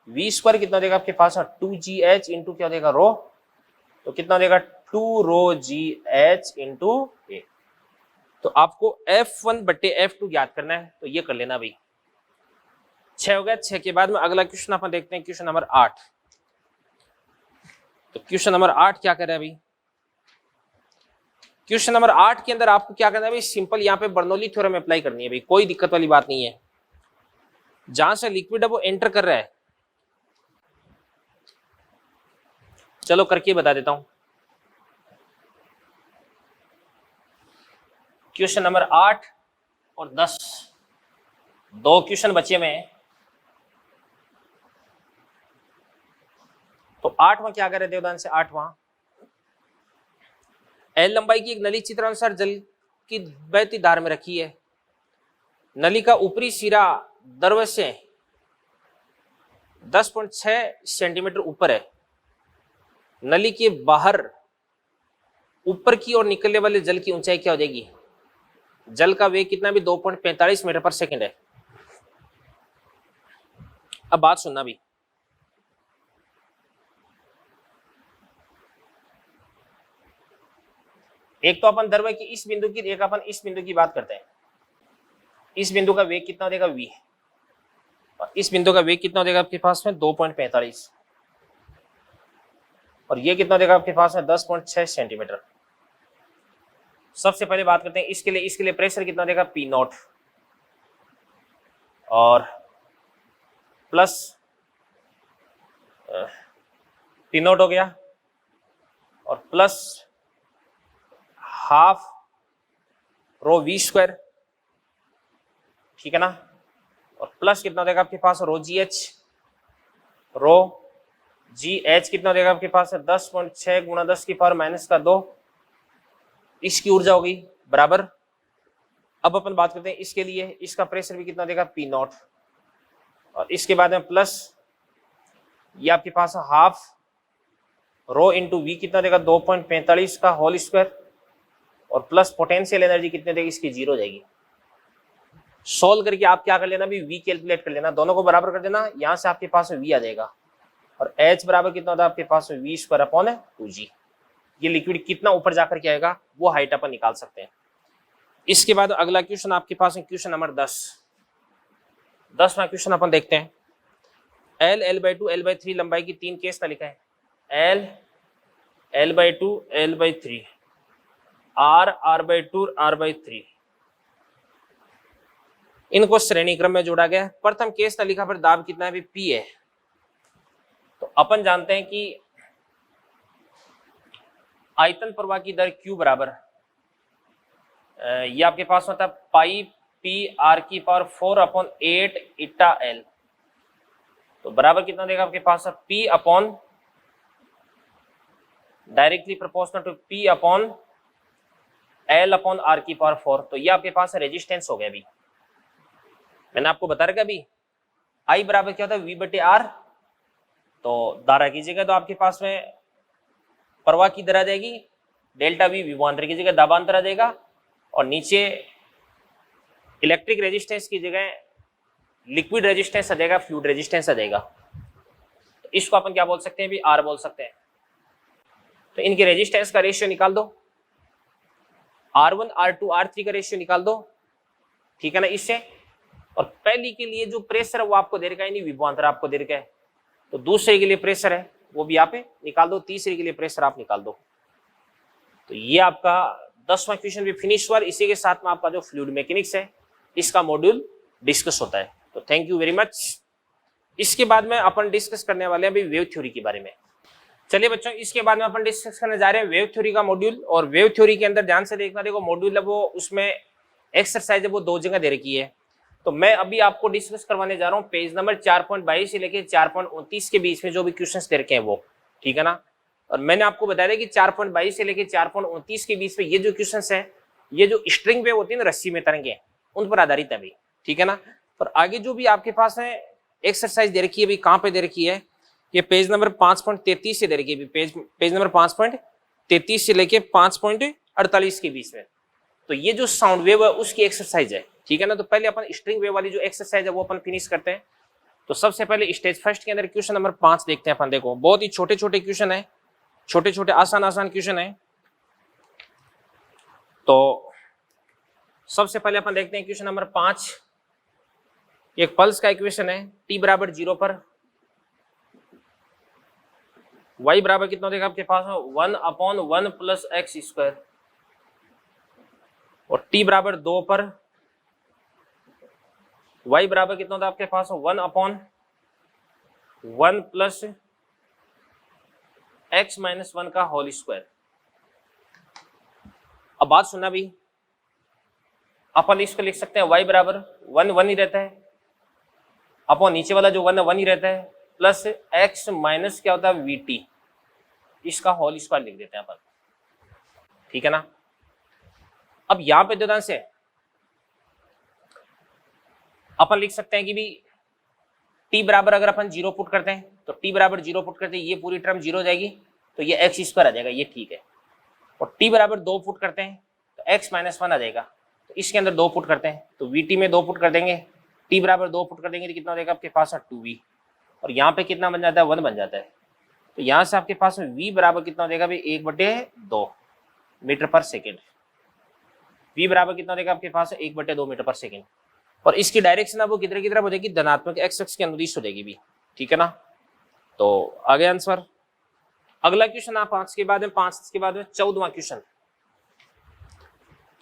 v स्क्वायर कितना देगा आपके पास 2gh इंटू क्या देगा रो, तो कितना देगा 2 रो जी एच इंटू ए। तो आपको F1 बटे F2 याद करना है, तो ये कर लेना भाई। 6 हो गया। 6 के बाद में अगला क्वेश्चन अपन देखते हैं, क्वेश्चन नंबर 8। तो क्वेश्चन नंबर 8 क्या कर रहा है भाई, क्वेश्चन नंबर 8 के अंदर आपको क्या करना है भाई, सिंपल यहाँ पे बर्नौली थ्योरम अप्लाई करनी है भाई, कोई दिक्कत वाली बात नहीं है। जहां से लिक्विड है वो एंटर कर रहा है, चलो करके बता देता हूं। क्वेश्चन नंबर 8 और 10, 2 क्वेश्चन बचे हुए हैं। तो 8वां क्या कर रहे देवदान से, 8वां एल लंबाई की एक नली चित्रानुसार जल की बहती धार में रखी है। नली का ऊपरी सिरा द्रव से 10.6 सेंटीमीटर ऊपर है। नली के बाहर ऊपर की ओर निकलने वाले जल की ऊंचाई क्या हो जाएगी, जल का वेग कितना भी 2.45 मीटर पर सेकंड है। अब बात सुनना भी, एक तो अपन द्रव्य की इस बिंदु की, एक अपन इस बिंदु की बात करते हैं। इस बिंदु का वेग कितना देगा v, और इस बिंदु का वेग कितना हो जाएगा आपके पास में 2.45, और ये कितना देगा आपके पास में 10.6 सेंटीमीटर। सबसे पहले बात करते हैं इसके लिए प्रेशर कितना देगा पी नॉट, और प्लस पी नॉट हो गया, और plus half rho V square, ठीक है ना, और प्लस कितना देगा आपके पास रो जी एच, रो जी एच कितना देगा आपके पास है 10.6 गुणा 10 की पावर माइनस का 2, इसकी ऊर्जा होगी बराबर। अब अपन बात करते हैं इसके लिए, इसका प्रेशर भी कितना देगा पी नॉट, और इसके बाद में प्लस ये आपके पास हाफ रो इंटू वी कितना देगा 2.45 का होल स्क्वायर, और प्लस पोटेंशियल एनर्जी कितने देगी इसकी 0 हो जाएगी। सोल्व करके आप क्या कर लेना भी वी कैलकुलेट कर लेना, दोनों को बराबर कर देना, यहां से आपके पास वी आ जाएगा, और एच बराबर कितना होता है आपके पास वी स्क्वायर अपॉन 2g। ये लिक्विड कितना ऊपर जाकर के आएगा वो हाइट अपन निकाल सकते हैं। इसके बाद अगला क्वेश्चन आपके पास है क्वेश्चन नंबर 10वां क्वेश्चन अपन देखते हैं। L L/2 L/3 लंबाई की 3 केस ना लिखा है, L L/2 L/3 R R/2 R/3, इनको श्रेणी क्रम में जोड़ा गया है। प्रथम केस ना लिखा पर दाब कितना है P है, तो अपन जानते हैं कि आयतन प्रवाह की दर Q बराबर ये आपके पास होता है पाई पी आर की पावर 4/8 इटा एल, तो बराबर कितना देगा आपके पास P upon directly proportional to P upon L upon R की पावर 4। तो ये आपके पास रेजिस्टेंस हो गया। अभी मैंने आपको बता रखा अभी I बराबर क्या होता है V/R, तो धारा कीजिएगा तो आपके पास में प्रवाह की दर आ जाएगी डेल्टा V, विभवांतर की जगह दाबांतर आ जाएगा, और नीचे इलेक्ट्रिक रेजिस्टेंस की जगह लिक्विड रेजिस्टेंस आ जाएगा, फ्लूइड रेजिस्टेंस आ जाएगा। तो इसको अपन क्या बोल सकते हैं भी R बोल सकते हैं। तो इनके रेजिस्टेंस का रेशियो निकाल दो, R1 R2 R3 का रेशियो निकाल दो, ठीक है ना इससे। और पहली के लिए जो प्रेशर है वो आपको दे रखा है, नहीं विभवांतर आपको दे रखा है, तो दूसरे के लिए प्रेशर है वो भी यहाँ पे निकाल दो, तीसरे के लिए प्रेशर आप निकाल दो। तो ये आपका 10वां क्वेश्चन भी फिनिश हुआ। इसी के साथ में आपका जो फ्लूइड मैकेनिक्स है इसका मॉड्यूल डिस्कस होता है। तो थैंक यू वेरी मच। इसके बाद में अपन डिस्कस करने वाले हैं अभी वेव थ्योरी के बारे में। चलिए बच्चों, इसके बाद में अपन डिस्कस करने जा रहे हैं वेव थ्योरी का मॉड्यूल। और वेव थ्योरी के अंदर ध्यान से देखना, देखो मॉड्यूल है वो उसमें एक्सरसाइज है वो 2 जगह दे रखी है। तो मैं अभी आपको डिस्कस करवाने जा रहा हूँ पेज नंबर 4.22 से लेके 4.29 के बीच में जो भी क्वेश्चंस दे रखे हैं वो, ठीक है ना। और मैंने आपको बताया था कि 4.22 से लेके 4.29 के बीच में ये जो क्वेश्चंस है, ये जो स्ट्रिंग वेव होती है ना, रस्सी में तरंगे, उन पर आधारित है अभी, ठीक है ना। और आगे जो भी आपके पास है एक्सरसाइज दे रखी है अभी कहाँ पे दे रखी है, ये पेज नंबर 5.33 से दे रखी है, पेज नंबर 5.33 से लेके 5.48 के बीच में। तो ये जो साउंड वेव है उसकी एक्सरसाइज है, ठीक है ना। तो पहले अपन स्ट्रिंग वेव वाली जो एक्सरसाइज है वो अपन फिनिश करते हैं। तो सबसे पहले स्टेज फर्स्ट के अंदर क्वेश्चन नंबर 5 देखते हैं अपन। देखो बहुत ही छोटे छोटे क्वेश्चन है, छोटे छोटे आसान आसान क्वेश्चन है। तो सबसे पहले अपन देखते हैं क्वेश्चन नंबर 5। एक पल्स का इक्वेशन है, t बराबर 0 पर y बराबर कितना देगा आपके पास 1/1 प्लस एक्स स्क्वायर, और t बराबर 2 पर y बराबर कितना होता है आपके पास 1/1 प्लस x माइनस 1 का होल स्क्वायर। अब बात सुनना भी, अपन इसको लिख सकते हैं y बराबर 1 ही रहता है, अपन नीचे वाला जो 1 ही रहता है, प्लस x माइनस क्या होता है vt, इसका होल स्क्वायर लिख देते हैं अपन, ठीक है ना। अब यहां पे ध्यान से अपन लिख सकते हैं कि भी t बराबर अगर अपन 0 पुट करते हैं तो t बराबर 0 पुट करते हैं, ये पूरी टर्म 0 हो जाएगी, तो ये x स्क्वायर आ जाएगा, ये ठीक है। और t बराबर 2 पुट करते हैं तो x माइनस 1 आ जाएगा, तो इसके अंदर 2 पुट करते हैं तो vt में 2 पुट कर देंगे, t बराबर 2 पुट कर देंगे तो कितना हो जाएगा आपके पास 2v, और यहाँ पे कितना बन जाता है 1 बन जाता है। तो यहाँ से आपके पास v बराबर कितना हो जाएगा भाई 1/2 मीटर पर सेकेंड, v बराबर कितना हो जाएगा आपके पास 1/2 मीटर पर सेकेंड। और इसकी डायरेक्शन अब वो किधर की तरफ हो जाएगी, धनात्मक एक्स अक्ष के अनुदिश हो जाएगी भी, ठीक है ना। तो आगे आंसर। अगला क्वेश्चन आप 5 के बाद में 14वां क्वेश्चन।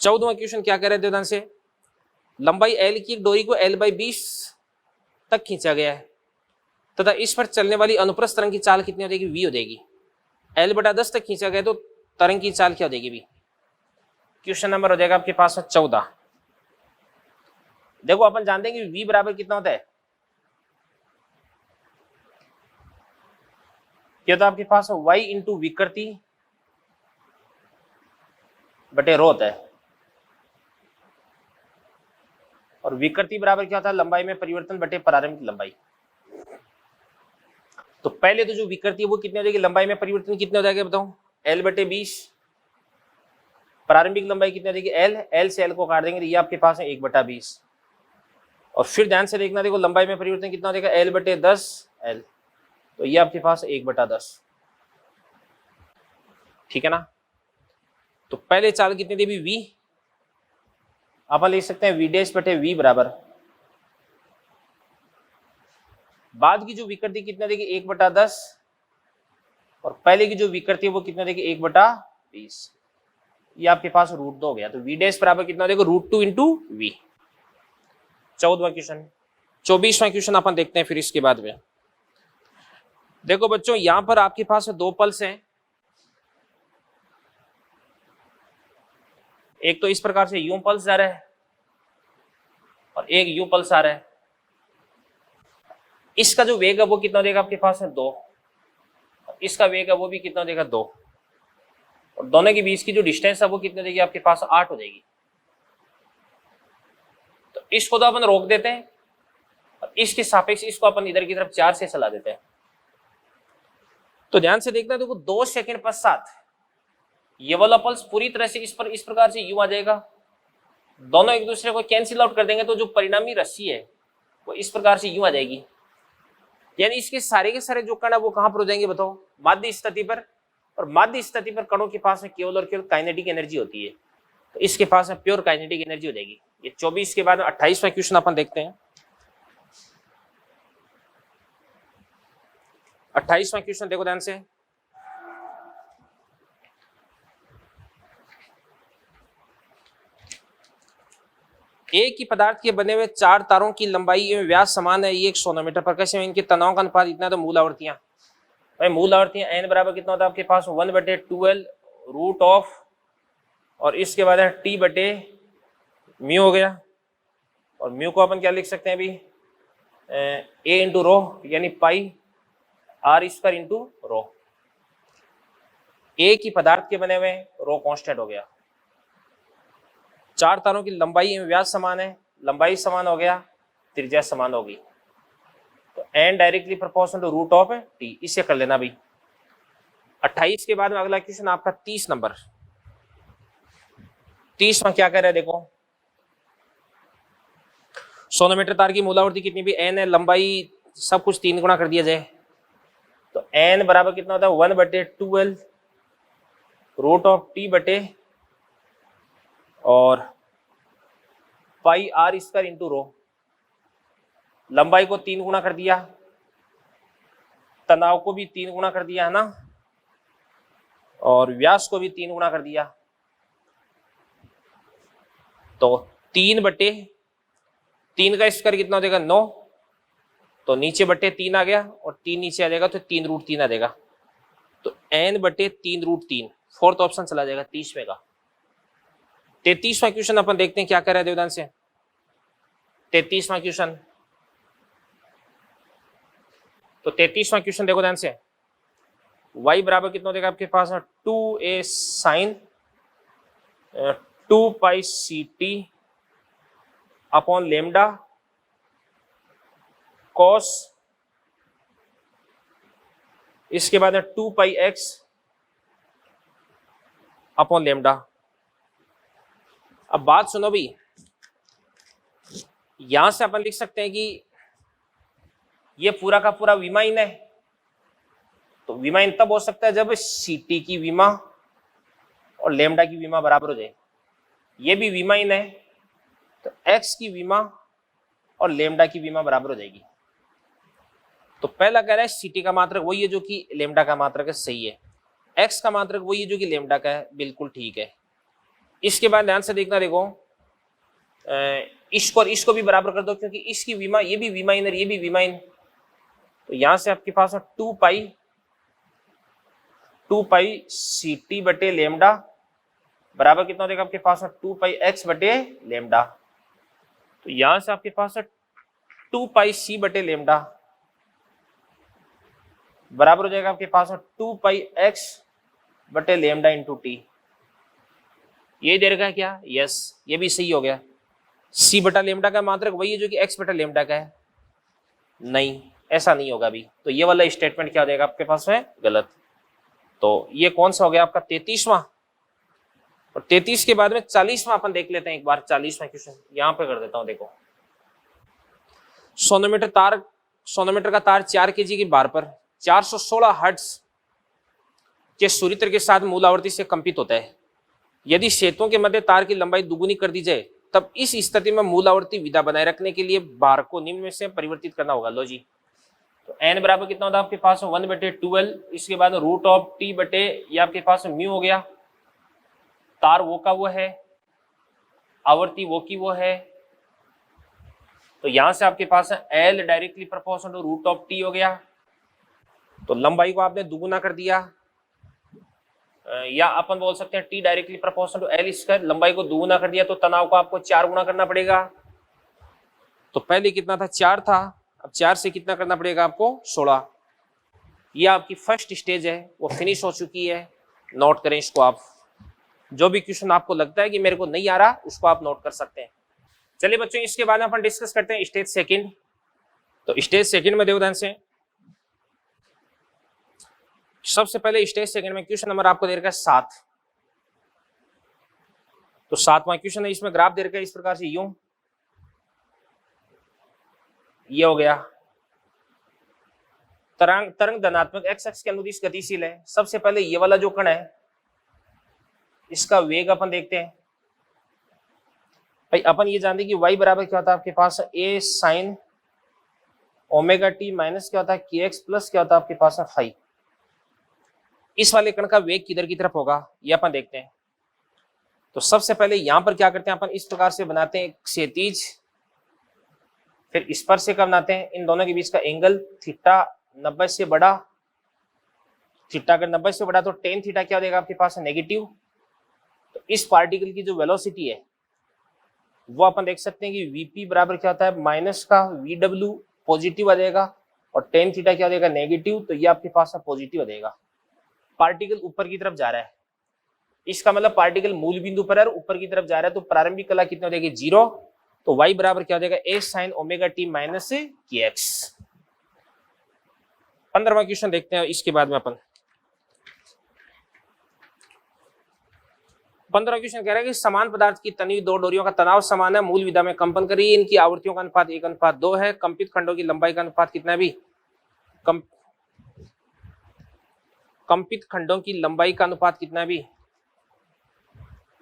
14वां क्वेश्चन क्या कह रहे थे ध्यान से, लंबाई एल की एक डोरी को L/20 तक खींचा गया है तथा इस पर चलने वाली अनुप्रस्थ तरंग की चाल कितनी हो जाएगी, v हो जाएगी। L/10 तक खींचा गया तो तरंग की चाल क्या हो जाएगी भी। क्वेश्चन नंबर हो जाएगा आपके पास 14। देखो अपन जानते हैं कि v बराबर कितना होता है, क्या तो आपके पास y इंटू विकृति बटे रो होता है, और विकृति बराबर क्या होता है, लंबाई में परिवर्तन बटे प्रारंभिक लंबाई। तो पहले तो जो विकृति है वो कितनी हो जाएगी, लंबाई में परिवर्तन कितने हो जाएगा बताओ, L/20। प्रारंभिक लंबाई कितनी हो जाएगी, L से L को काट देंगे तो ये आपके पास है 1/20। और फिर ध्यान से देखना, देखो लंबाई में परिवर्तन कितना हो जाएगा, L/10 L, तो ये आपके पास 1/10, ठीक है ना। तो पहले चाल कितनी थी भी v, अपन लिख सकते हैं v' बटे v बराबर, बाद की जो विकृति कितना देगी 1/10, और पहले की जो विकृति है वो कितना देगी 1/20, ये आपके पास √2 हो गया। तो v' बराबर कितना देगा, √2 इंटू v। 14वां क्वेश्चन। 24वां क्वेश्चन अपन देखते हैं फिर इसके बाद में। देखो बच्चों यहां पर आपके पास 2 पल्स हैं, एक तो इस प्रकार से यूं पल्स जा रहा है और एक यूं पल्स आ रहा है। इसका जो वेग है वो कितना देगा आपके पास है 2, और इसका वेग है वो भी कितना देगा 2, और दोनों के बीच की जो डिस्टेंस है वो कितने देगी आपके पास 8 हो जाएगी। तो इसको तो अपन रोक देते हैं और इसके सापेक्ष इसको अपन इधर की तरफ 4 से चला देते हैं। तो ध्यान से देखना, देखो 2 सेकंड पश्चात ये वाला पल्स पूरी तरह से इस प्रकार से यूं आ जाएगा, दोनों एक दूसरे को कैंसिल आउट कर देंगे तो जो परिणामी रस्सी है वो इस प्रकार से यूं आ जाएगी, यानी इसके सारे के सारे जो कण है वो कहां पर हो जाएंगे बताओ, माध्य स्थिति पर। और माध्य स्थिति पर कणों के पास में केवल और केवल काइनेटिक एनर्जी होती है, तो इसके पास में प्योर काइनेटिक एनर्जी हो जाएगी। ये 24 के बाद में 28वां क्वेश्चन अपन देखते हैं। 28वां क्वेश्चन देखो ध्यान से, एक ही पदार्थ के बने हुए 4 तारों की लंबाई एवं व्यास समान है, ये 1 सोनोमीटर पर कैसे, इनके तनाव का अनुपात इतना, तो मूल आवर्तियां भाई, मूल आवर्तियां n बराबर कितना होता है आपके पास 1/12 रूट ऑफ, और इसके बाद है t बटे म्यू हो गया, और म्यू को अपन क्या लिख सकते हैं अभी, a इंटू रो, यानी पाई r² इंटू रो। एक ही पदार्थ के बने हुए रो कांस्टेंट हो गया, 4 तारों की लंबाई एवं व्यास समान है, लंबाई समान हो गया, त्रिज्या समान होगी, तो n directly proportional to root of t, इसे कर लेना भाई। 28 के बाद में अगला क्वेश्चन आपका 30 नंबर। 30 में क्या कह रहे हैं देखो, सोनोमीटर तार की मूलावर्ती कितनी भी n है, लंबाई सब कुछ 3 गुना कर दिया जाए, तो n बराबर कितना होता है 1/12 रूट ऑफ t बटे और पाई r² इंटू रो। लंबाई को 3 गुना कर दिया, तनाव को भी 3 गुना कर दिया है ना, और व्यास को भी 3 गुना कर दिया, तो 3/3 का स्क्वायर कितना हो जाएगा 9, तो नीचे बटे 3 आ गया और 3 नीचे आ जाएगा तो 3√3 आ जाएगा, तो n/3√3, फोर्थ ऑप्शन चला जाएगा 30वें का। 33वां क्वेश्चन अपन देखते हैं क्या कर रहा है देवदान से। 33वां क्वेश्चन, तो 33वां क्वेश्चन देखो ध्यान से, y बराबर कितना हो जाएगा आपके पास 2a sin 2π ct upon lambda cos, इसके बाद 2πx अपॉन लेमडा। अब बात सुनो भाई, यहां से अपन लिख सकते हैं कि ये पूरा का पूरा विमाइन है, तो विमाइन तब हो सकता है जब ct की विमा और लेमडा की विमा बराबर हो जाए। ये भी विमाइन है, तो x की विमा और लेमडा की विमा बराबर हो जाएगी। तो पहला कह रहा है सीटी का मात्रक वही है जो कि लेमडा का मात्रक है, सही है। एक्स का मात्रक वही है जो कि लेमडा का है, बिल्कुल ठीक है। इसके बाद ध्यान से देखना, देखो इसको और इसको भी बराबर कर दो, क्योंकि इसकी विमा, ये भी विमा इन और ये भी विमा इन। तो यहां से आपके पास है 2 पाई सी टी बटे लेमडा बराबर कितना हो जाएगा आपके पास है 2 पाई एक्स बटे लेमडा। तो यहां से आपके पास है 2 पाई सी बटे लेमडा बराबर हो जाएगा आपके पास 2 पाई एक्स बटे लेमडा इंटू टी। ये दे रखा है क्या? यस, ये भी सही हो गया। सी बटा लेमडा का मात्रक वही है जो कि एक्स बटा लेमडा का है, नहीं ऐसा नहीं होगा अभी। तो ये वाला स्टेटमेंट क्या हो जाएगा आपके पास है? गलत। तो ये कौन सा हो गया आपका 33वां। और 33 के बाद में 40वां अपन देख लेते हैं एक बार। 40वां क्वेश्चन यहां पे कर देता हूं, देखो। सोनोमीटर का तार 4 kg की बार पर 416 हर्ट्ज के सूर्यतर के साथ मूल आवर्ती से कंपित होता है। यदि सेतुओं के मध्य तार की लंबाई दुगुनी कर दी जाए, तब इस स्थिति में मूल आवर्ती विधा बनाए रखने के लिए बार को निम्न में से परिवर्तित करना होगा। लो जी, तो n बराबर कितना होता है आपके पास 1/12। इसके बाद रूट ऑफ टी बटे ये आपके पास म्यू हो गया। तार वो का वो है, आवर्ती वो की वो है। तो यहां से आपके पास L directly proportional to root of T हो गया। तो लंबाई को आपने दुगुना कर दिया, या अपन बोल सकते हैं T directly proportional to L square. लंबाई को दुगुना कर दिया तो तनाव को आपको 4 गुना करना पड़ेगा। तो पहले कितना था? 4 था, अब 4 से कितना करना पड़ेगा आपको? 16। ये आपकी फर्स्ट स्टेज है, वो फिनिश हो चुकी है। नोट करें इसको आप। जो भी क्वेश्चन आपको लगता है कि मेरे को नहीं आ रहा, उसको आप नोट कर सकते हैं। चलिए बच्चों, इसके बाद में अपन डिस्कस करते हैं स्टेज सेकंड। तो स्टेज सेकंड में देखो ध्यान से, सबसे पहले स्टेज सेकंड में क्वेश्चन नंबर आपको दे रखा है 7। तो 7वां क्वेश्चन है, इसमें ग्राफ दे रखा है इस प्रकार से, यूं ये हो गया। तरंग धनात्मक एक्स अक्ष के अनुदिश गतिशील है। सबसे पहले ये वाला जो कण है, इसका वेग अपन देखते हैं। भाई अपन ये जानते हैं कि y बराबर क्या होता है आपके पास a sine omega t minus क्या होता है kx प्लस क्या होता है आपके पास फाई। इस वाले कण का वेग किधर की तरफ होगा ये अपन देखते हैं। तो सबसे पहले यहां पर क्या करते हैं अपन, इस प्रकार से बनाते हैं क्षैतिज, फिर स्पर्शिका बनाते हैं। इन दोनों के बीच का एंगल थीटा 90 से बड़ा। थीटा अगर 90 से बड़ा तो टेन थीटा क्या हो जाएगा आपके पास नेगेटिव। तो इस पार्टिकल की जो वेलोसिटी है वो अपन देख सकते हैं कि वीपी बराबर क्या होता है माइनस का वीडब्ल्यू, पॉजिटिव आ जाएगा, और टेन थीटा क्या हो जाएगा नेगेटिव। तो ये आपके पास पॉजिटिव आ जाएगा। पार्टिकल ऊपर की तरफ जा रहा है, इसका मतलब पार्टिकल मूल बिंदु पर है और ऊपर की तरफ जा रहा है। तो प्रारंभिक कला कितनी हो जाएगी? 0। तो y बराबर क्या हो जाएगा? a sine omega t minus kx। 15वां क्वेश्चन देखते हैं इसके बाद में अपन। 15वां क्वेश्चन कह रहा है कि समान पदार्थ की तनी हुई दो डोरियों का तनाव समान है, मूल विधा में कंपन कर रही है। इनकी आवृत्तियों का अनुपात 1:2 है। कंपित खंडों की लंबाई का अनुपात कितना है? भी कंपित खंडों की लंबाई का अनुपात कितना है? भी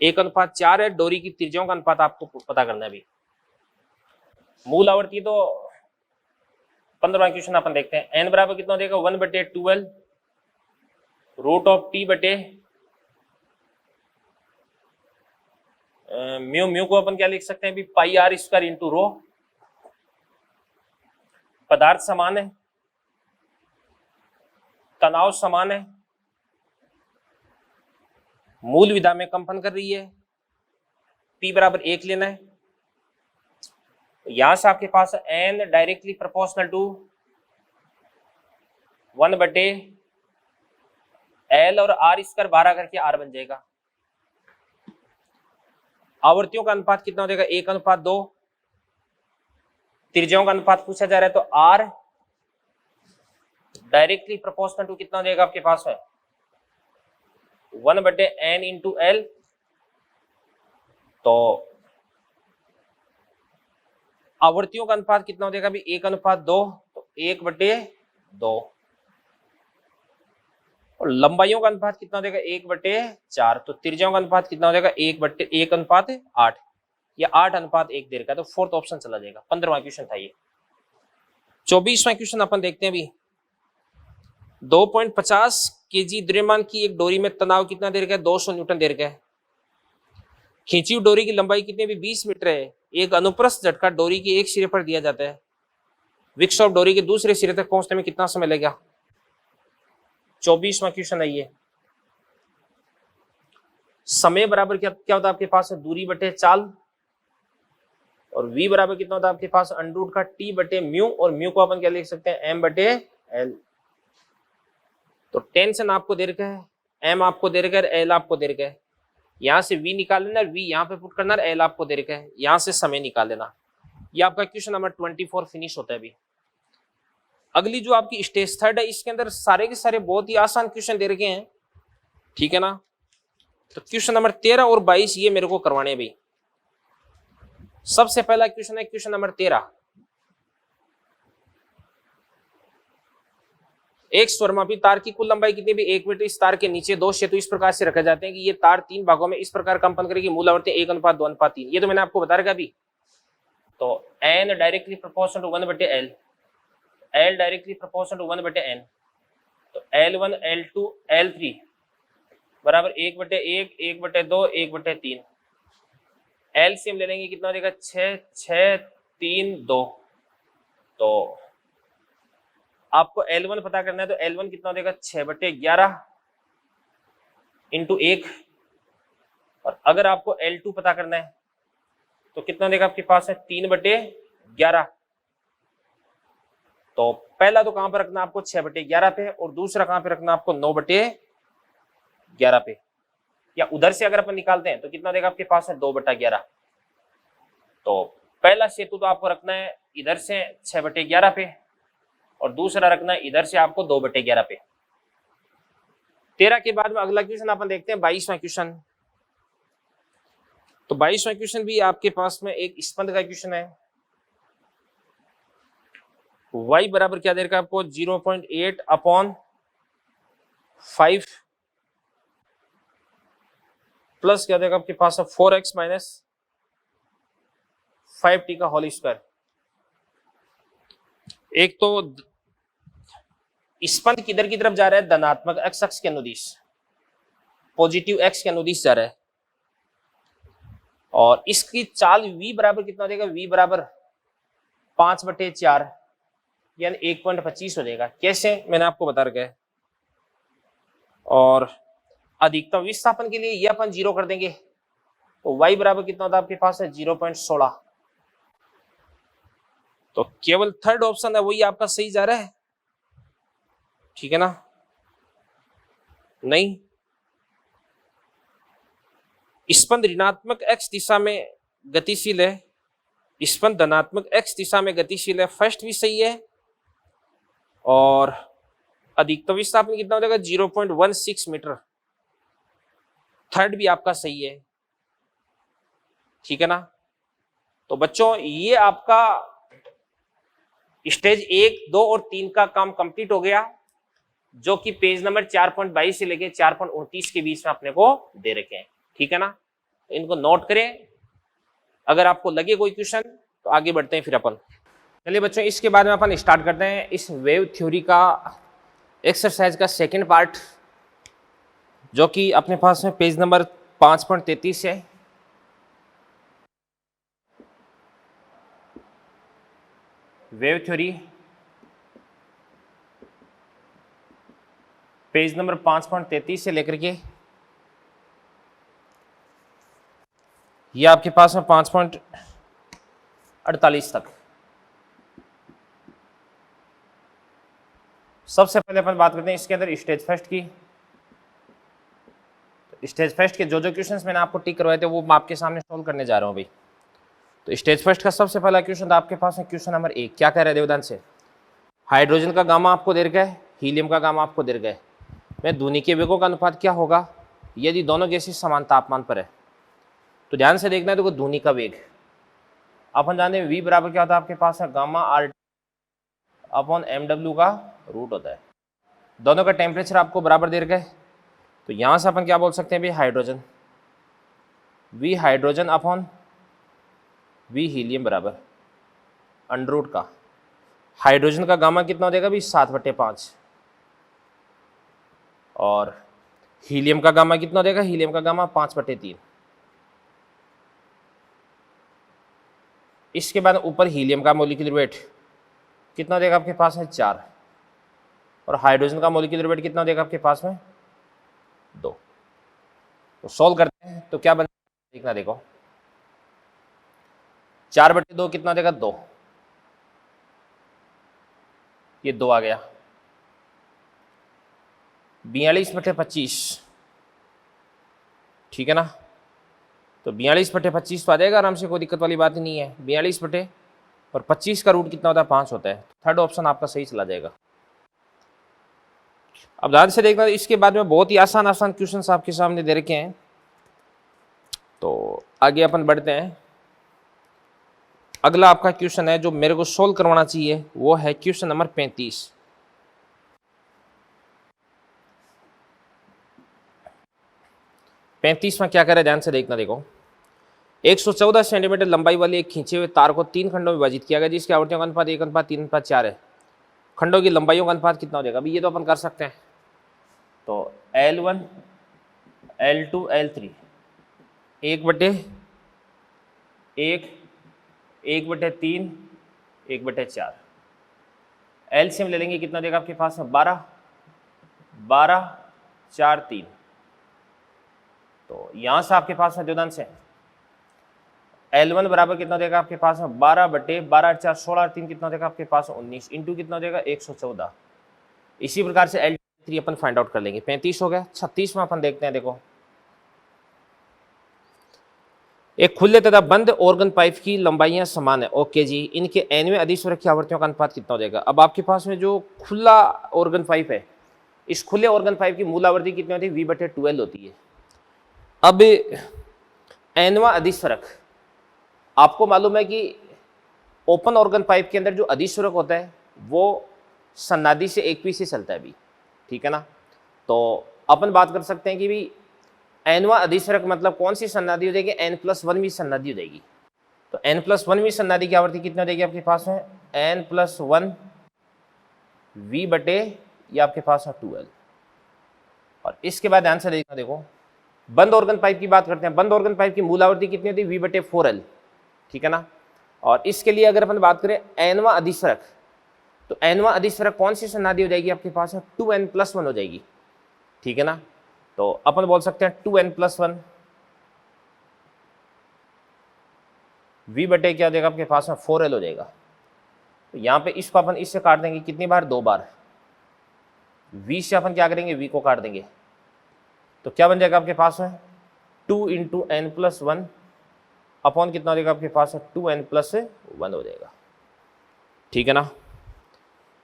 1:4 है। डोरी की त्रिज्याओं का अनुपात आपको पता करना है। भी मूल आवृत्ति तो 15वां क्वेश्चन अपन देखते हैं। n बराबर कितना हो जाएगा? 1/12 रूट ऑफ टी बटे म्यू। म्यू को अपन क्या लिख सकते हैं? भी पाई आर स्क्वायर इंटू रो। पदार्थ समान है, तनाव समान है, मूल विधा में कंपन कर रही है, P बराबर 1 लेना है। तो यहां से आपके पास n directly proportional to 1/L और r स्क्वायर 12 करके r बन जाएगा। आवृत्तियों का अनुपात कितना हो जाएगा? 1:2। त्रिज्याओं का अनुपात पूछा जा रहा है, तो r डायरेक्टली प्रोपोर्शनल टू कितना हो जाएगा आपके पास है? 1/n into L. तो आवृत्तियों का अनुपात कितना हो जाएगा? भी 1:2। तो 1/2। और लंबाइयों का अनुपात कितना हो जाएगा? 1/4। तो त्रिज्याओं का अनुपात कितना हो जाएगा? 1/8। या 8:1 दे रखा है, तो फोर्थ ऑप्शन चला जाएगा। 15वां क्वेश्चन था ये। 24वां क्वेश्चन अपन देखते हैं अभी। 2.50 kg द्रव्यमान की एक डोरी में तनाव कितना दे रखा है? 200 न्यूटन दे रखा है। खींची हुई डोरी की लंबाई कितनी भी 20 मीटर है। एक अनुप्रस्थ झटका डोरी के एक सिरे पर दिया जाता है। विक्सॉफ डोरी के दूसरे सिरे तक पहुंचने में कितना समय लगेगा? 24वां क्वेश्चन है ये। समय बराबर क्या होता है आपके पास? दूरी बटे चाल, और v बराबर कितना होता है आपके पास? अंडरूट का t बटे म्यू, और म्यू को अपन क्या लिख सकते हैं? m बटे l। तो टेंशन आपको दे रखा है, m आपको दे रखा है, l आपको दे रखा है। यहां से v निकाल लेना, v यहां पे पुट करना, l आपको दे रखा है। यहां से समय निकाल लेना। ये आपका क्वेश्चन नंबर 24 फिनिश होता है अभी। अगली जो आपकी स्टेज थर्ड है, इसके अंदर सारे के सारे बहुत ही आसान क्वेश्चन दे रखे हैं, ठीक है ना। तो क्वेश्चन नंबर 13 और 22 ये मेरे को करवाने हैं भाई। सबसे पहला क्वेश्चन है क्वेश्चन नंबर 13। एक स्वरमापी तार की कुल लंबाई कितनी भी 1 मीटर। इस तार के नीचे दो सेतु इस प्रकार से रखे जाते हैं कि ये तार 3 भागों में इस प्रकार कंपन करेगी। मूल आवर्ती 1:2:3। ये तो मैंने आपको बता रखा अभी। तो n directly proportional to 1/l, l directly proportional to 1/n। तो L1 L2 L3 बराबर 1/1, 1/2, 1/3। एलसीएम ले लेंगे, कितना हो जाएगा? 6, 6, 3, 2। तो आपको L1 पता करना है, तो L1 कितना हो जाएगा? 6/11 इंटू 1। और अगर आपको L2 पता करना है तो कितना हो जाएगा आपके पास? है 3/11। तो पहला तो कहां पर रखना आपको? 6/11 पे, और दूसरा कहां पे रखना आपको? 9/11 पे। या उधर से अगर अपन निकालते हैं तो कितना देगा आपके पास? है 2/11। तो पहला सेतु तो आपको रखना है इधर से 6/11 पे, और दूसरा रखना है इधर से आपको 2/11 पे। 13 के बाद में अगला क्वेश्चन अपन देखते हैं 22वां क्वेश्चन। तो 22वां क्वेश्चन भी आपके पास में एक स्पंद का क्वेश्चन है। y बराबर क्या दे रखा है आपको? 0.8/5 प्लस क्या देगा आपके पास? 4x माइनस 5t का होल स्क्वायर। एक तो स्पंद किधर की तरफ जा रहा है? धनात्मक x अक्ष के अनुदिश, पॉजिटिव x के अनुदिश जा रहा है। और इसकी चाल v बराबर कितना हो जाएगा? v बराबर 5/4 यानी 1.25 हो जाएगा। कैसे? मैंने आपको बता रखा है। और अधिकतम विस्थापन के लिए ये अपन 0 कर देंगे, तो y बराबर कितना होता है आपके पास? है 0.16। तो केवल थर्ड ऑप्शन है वही आपका सही जा रहा है, ठीक है ना? नहीं, स्पंद ऋणात्मक x दिशा में गतिशील है, स्पंद धनात्मक x दिशा में गतिशील है। फर्स्ट भी सही है। और अधिकतम विस्थापन कितना हो जाएगा? 0.16 मीटर। थर्ड भी आपका सही है, ठीक है ना। तो बच्चों ये आपका स्टेज 1, 2 और 3 का काम कंप्लीट हो गया, जो कि पेज नंबर 4.22 से लेके 4.29 के बीच में अपने को दे रखे हैं, ठीक है ना। तो इनको नोट करें। अगर आपको लगे कोई क्वेश्चन तो आगे बढ़ते हैं फिर अपन। चलिए बच्चों, इसके बाद में अपन स्टार्ट करते हैं इस वेव थ्योरी का एक्सरसाइज का सेकंड पार्ट, जो कि अपने पास में पेज नंबर 5.33 है। वेव थ्योरी पेज नंबर 5.33 से लेकर के ये आपके पास में 5.48 तक। सबसे पहले अपन बात करते हैं इसके अंदर स्टेज फर्स्ट की। स्टेज फर्स्ट के जो क्वेश्चंस मैंने आपको टिक करवाए थे वो मैं आपके सामने सॉल्व करने जा रहा हूं भाई। तो स्टेज फर्स्ट का सबसे पहला क्वेश्चन था आपके पास है क्वेश्चन नंबर 1। क्या कह रहा है देवदान से? हाइड्रोजन का गामा आपको दे रखा है, हीलियम का गामा आपको दे रखा है। मैं ध्वनि के वेगों का अनुपात क्या होगा यदि दोनों गैसें समान तापमान पर है? तो ध्यान से देखना है। देखो ध्वनि का वेग अपन जानते हैं v बराबर क्या होता है आपके पास है? गामा आर अपॉन mw का रूट होता है। दोनों का टेम्परेचर आपको बराबर दे रखा है, तो यहां से अपन क्या बोल सकते हैं भाई? Hydrogen v hydrogen upon V helium बराबर अंडर रूट का हाइड्रोजन का गामा कितना हो जाएगा भाई 7/5 और हीलियम का गामा कितना हो जाएगा, हीलियम का गामा 5/3। इसके बाद ऊपर हीलियम का मॉलिक्यूलर वेट कितना हो जाएगा आपके पास है 4 और हाइड्रोजन का मॉलिक्यूलर वेट कितना हो जाएगा आपके पास में 2। तो सॉल्व करते हैं तो क्या बन देखना, देखो 4/2 कितना हो जाएगा 2, ये 2 आ गया। 42/25 ठीक है ना, तो 42/25 तो आ जाएगा आराम से, कोई दिक्कत वाली बात ही नहीं है। 42/25 का रूट कितना होता है 5 होता है। थर्ड ऑप्शन आपका सही चला जाएगा। अब ध्यान से देखना, इसके बाद में बहुत ही आसान आसान क्वेश्चंस आपके सामने दे रखे हैं, तो आगे अपन बढ़ते हैं। अगला आपका क्वेश्चन है जो मेरे को सोल्व करवाना चाहिए, वो है क्वेश्चन नंबर 35। में क्या करे ध्यान से देखना, देखो 114 सेंटीमीटर लंबाई वाली एक खींचे हुए तार को 3 खंडों में विभाजित किया गया, जिसके आवृत्तियों का अनुपात 1:3:4 है। खंडों की लंबाइयों का अनुपात कितना हो जाएगा? अभी ये तो अपन कर सकते हैं, तो L1 L2 L3 1/1 1/3 1/4 एलसीएम ले लेंगे, कितना देगा आपके पास में 12 12 4 3। तो यहां से आपके पास में द्योतन से L1 बराबर कितना देगा आपके पास में 12/12 4 16 3 कितना देगा आपके पास 19 इंटू कितना देगा 114। इसी प्रकार से L3 अपन फाइंड आउट कर लेंगे। 35 हो गया। 36 में अपन देखते हैं, देखो एक खुले तथा बंद ऑर्गन पाइप की लंबाइयां समान है, ओके जी, इनके nवें अधिस्वरक की आवृत्तियों का अनुपात कितना हो जाएगा? अब आपके पास में जो खुला ऑर्गन पाइप है, इस खुले ऑर्गन पाइप की मूल आवृत्ति कितनी होती है? V/12 होती है। अब nवां अधिस्वरक आपको मालूम है कि ओपन ऑर्गन पाइप के अंदर जो अधिस्वरक होता है वो सन्नादि से एक पी से चलता है अभी, ठीक है ना। तो अपन बात कर सकते हैं कि भी nवां अधिस्वरक मतलब कौन सी सन्नादि हो जाएगी? n+1वीं सन्नादि हो जाएगी। तो n+1वीं सन्नादि की आवृत्ति कितनी हो जाएगी आपके पास में? n+1 v बटे ये आपके पास है 2l। और इसके बाद ध्यान से देखना, देखो बंद ऑर्गन पाइप की बात करते हैं। बंद ऑर्गन पाइप की मूल आवृत्ति कितनी होती है? v/4l, ठीक है ना। और इसके लिए अगर अपन बात करें nवां अधिस्वरक, तो nवां अधिस्वरक कौन सी सन्नादि हो जाएगी आपके पास? 2n+1 हो जाएगी, ठीक है ना। तो अपन बोल सकते हैं 2n+1 v बटे क्या हो जाएगा आपके पास में 4l हो जाएगा। तो यहाँ पे इसको अपन इससे काट देंगे, कितनी बार? 2 बार। v से अपन क्या करेंगे? v को काट देंगे, तो क्या बन जाएगा आपके पास में? 2 × n+1 अपॉन कितना हो जाएगा आपके पास? 2n+1 हो जाएगा, ठीक है ना।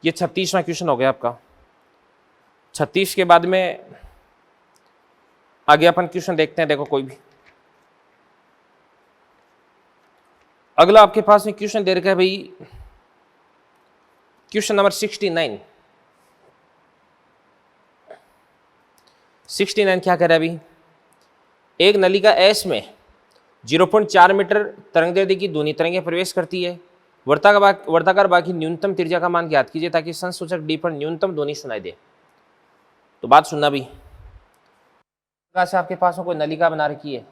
ये 36वां क्वेश्चन हो गया आपका। 36 के बाद में आगे अपन क्वेश्चन देखते हैं। देखो कोई भी अगला आपके पास में क्वेश्चन दे रखा है भाई, क्वेश्चन नंबर 69। 69 क्या कह रहा है अभी? एक नलिका एस में 0.4 मीटर तरंगदैर्ध्य की ध्वनि तरंगें प्रवेश करती है। वर्ताकार बाकी न्यूनतम त्रिज्या का मान ज्ञात कीजिए ताकि संसूचक डी पर न्यूनतम ध्वनि सुनाई दे। तो बात सुनना भी, से आपके पास में कोई नलिका बना रखी है,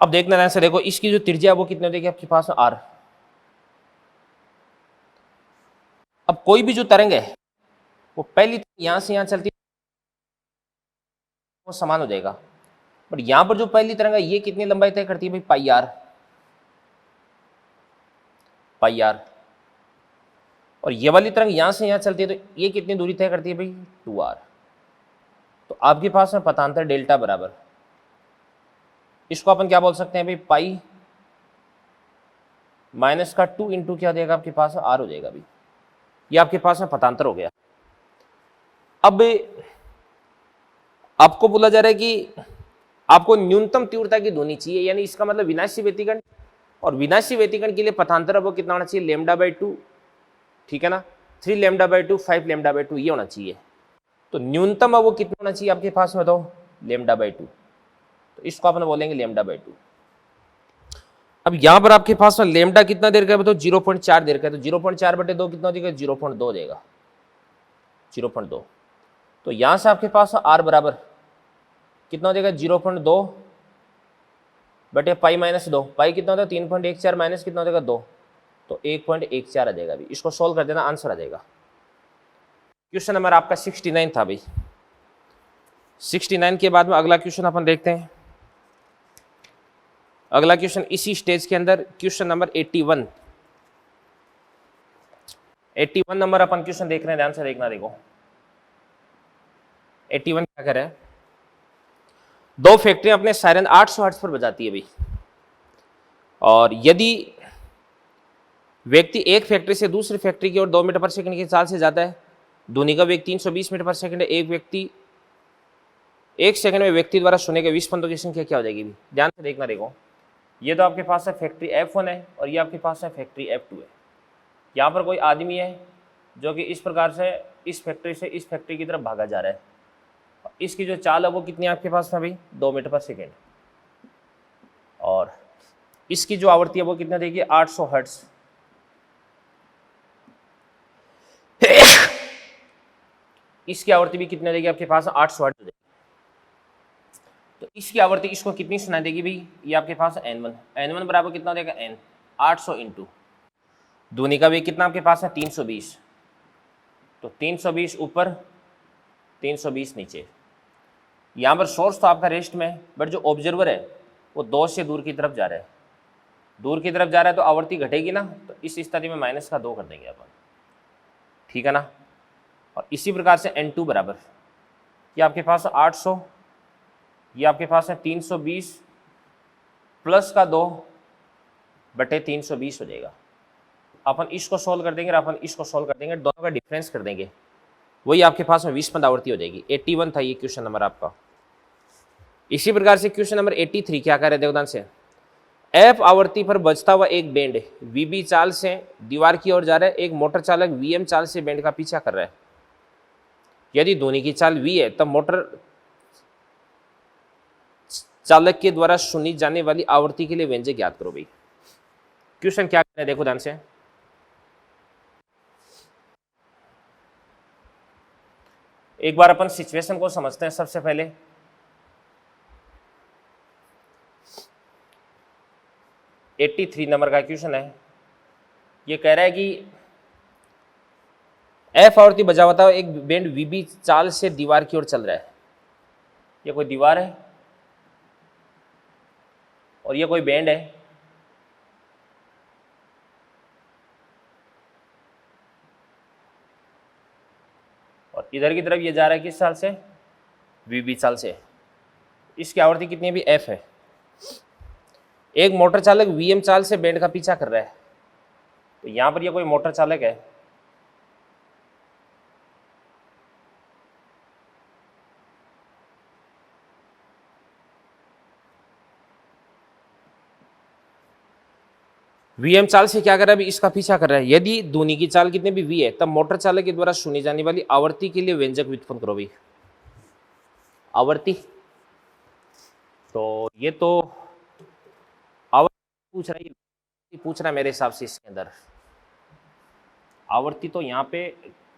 अब देखना ध्यान से, देखो इसकी जो त्रिज्या है वो कितनी हो जाएगी आपके पास में? r। अब कोई भी जो तरंग है वो पहली यहां से यहां चलती है, वो समान हो जाएगा। बट यहां पर जो पहली तरंग है ये कितनी लंबाई तय करती है भाई? पाई r। और ये वाली तरंग यहां से यहां चलती है तो ये कितनी दूरी तय करती है भाई? 2r। तो आपके पास में पथांतर डेल्टा बराबर, इसको अपन क्या बोल सकते हैं भाई? पाई माइनस का 2 × क्या हो जाएगा आपके पास? r हो जाएगा भाई। ये आपके पास में पथांतर हो गया। अब आपको बोला जा रहा है कि आपको न्यूनतम तीव्रता की ध्वनि चाहिए, यानी इसका मतलब विनाशी व्यतिकरण और विनाशी व्यतिकरण के लिए पथांतर वो कितना होना चाहिए, λ/2, ठीक है ना, 3 λ/2, 5 λ/2 ये होना चाहिए। तो न्यूनतम वो कितना होना चाहिए आपके पास में, तो λ/2, तो इसको अपन बोलेंगे λ/2। अब यहां पर आपके पास में लेमडा कितना देर का है, बताओ 0.4 देर का है, तो 0.4/2 कितना हो जाएगा, 0.2 हो जाएगा, 0.2। तो यहां से आपके पास आर बराबर कितना हो जाएगा, 0.2/π-2, पाई कितना होता है 3.14 माइनस कितना हो जाएगा 2, तो 1.14 आ जाएगा। अभी इसको सोल्व कर देना, आंसर आ जाएगा। क्वेश्चन नंबर आपका 69 था भाई। 69 के बाद में अगला क्वेश्चन अपन देखते हैं। अगला क्वेश्चन इसी स्टेज के अंदर क्वेश्चन नंबर 81 नंबर अपन क्वेश्चन देख रहे हैं, ध्यान से देखना। देखो 81 क्या कर रहा है, दो फैक्ट्रियां अपने सायरन 800 हर्ट्ज पर बजाती है भाई, और यदि व्यक्ति एक फैक्ट्री से दूसरी फैक्ट्री की ओर 2 मीटर पर सेकंड की चाल से जाता है, ध्वनि का वेग 320 मीटर पर सेकंड है, एक सेकंड में व्यक्ति द्वारा सुने के 20 पंतों की संख्या क्या हो जाएगी। ध्यान से देखना। देखो ये तो आपके पास है फैक्ट्री F1 है और ये आपके पास है फैक्ट्री F2 है। यहाँ पर कोई आदमी है जो कि इस प्रकार से इस फैक्ट्री से इस फैक्ट्री की तरफ भागा जा रहा है, इसकी जो चाल है वो कितनी है आपके पास में भाई, 2 मीटर पर सेकेंड, और इसकी जो आवृत्ति है वो कितना देगी, 800 हर्ट्ज। इसकी आवृत्ति भी कितनी देगी आपके पास, 800 हर्ट्ज देगी। तो इसकी आवृत्ति इसको कितनी सुनाई देगी भाई, ये आपके पास n1 बराबर कितना देगा n, 800 इंटू ध्वनि का वेग कितना आपके पास है 320, तो 320 ऊपर 320 नीचे। यहाँ पर सोर्स तो आपका रेस्ट में है, बट जो ऑब्जर्वर है वो 2 से दूर की तरफ जा रहा है, तो आवृत्ति घटेगी ना, तो इस स्थिति में -2 कर देंगे अपन, ठीक है ना। और इसी प्रकार से n2 बराबर, ये आपके पास 800, ये आपके पास है 320 प्लस का 2/320 हो जाएगा। अपन इसको सोल्व कर देंगे और अपन इसको सोल्व कर देंगे, दोनों का डिफरेंस कर देंगे, वही आपके पास में 20 पंद आवृत्ति हो जाएगी। 81 था ये क्वेश्चन नंबर आपका। इसी प्रकार से क्वेश्चन नंबर 83 क्या कर रहे देवदान से, एफ आवृत्ति पर बजता हुआ एक बैंड वीबी चाल से दीवार की ओर जा रहा है, एक मोटर चालक वीएम चाल से बैंड का पीछा कर रहा है। यदि ध्वनि की चाल वी है तब मोटर चालक के द्वारा सुनी जाने वाली आवृत्ति के लिए व्यंजक ज्ञात करो भाई। क्वेश्चन क्या है देखो ध्यान से, एक बार अपन सिचुएशन को समझते हैं। सबसे पहले $83 नंबर का क्वेश्चन है, ये कह रहा है कि एफ आवृत्ति बजा हुआ एक बैंड वीबी चाल से दीवार की ओर चल रहा है। ये कोई दीवार है और ये कोई बैंड है, और इधर की तरफ ये जा रहा है किस चाल से, वीबी चाल से। इसकी आवृत्ति कितनी भी एफ है। एक मोटर चालक वीएम चाल से बैंड का पीछा कर रहा है, तो यहां पर ये कोई मोटर चालक है, वीएम चाल से क्या कर रहा है अभी, इसका पीछा कर रहा है। यदि ध्वनि की चाल कितने भी वी है तब मोटर चालक के द्वारा सुनी जाने वाली आवृत्ति के लिए व्यंजक व्युत्पन्न करो भाई। आवृत्ति, तो ये तो आवृत्ति पूछ रहा है मेरे हिसाब से। इसके अंदर आवृत्ति तो यहाँ पे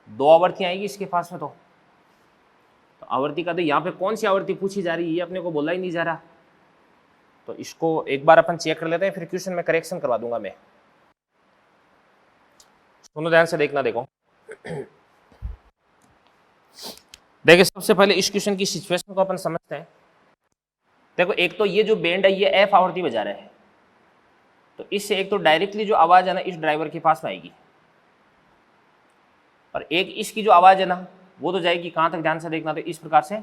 2 आवृत्तियां आएगी इसके पास में, तो आवृत्ति का तो यहाँ पे कौन सी आवृत्ति पूछी जा रही है ये अपने को बोला ही नहीं जा रहा। तो इसको एक बार अपन चेक कर लेते हैं, फिर क्वेश्चन में करेक्शन करवा दूंगा मैं। सुनो ध्यान से देखना। देखो देखिए सबसे पहले इस क्वेश्चन की सिचुएशन को अपन समझते हैं। देखो एक तो ये जो बैंड है ये एफ आवृत्ति बजा रहा है, तो इससे एक तो डायरेक्टली जो आवाज है ना इस ड्राइवर के पास में आएगी, और एक इसकी जो आवाज है ना वो तो जाएगी कहां तक, ध्यान से देखना। तो इस प्रकार से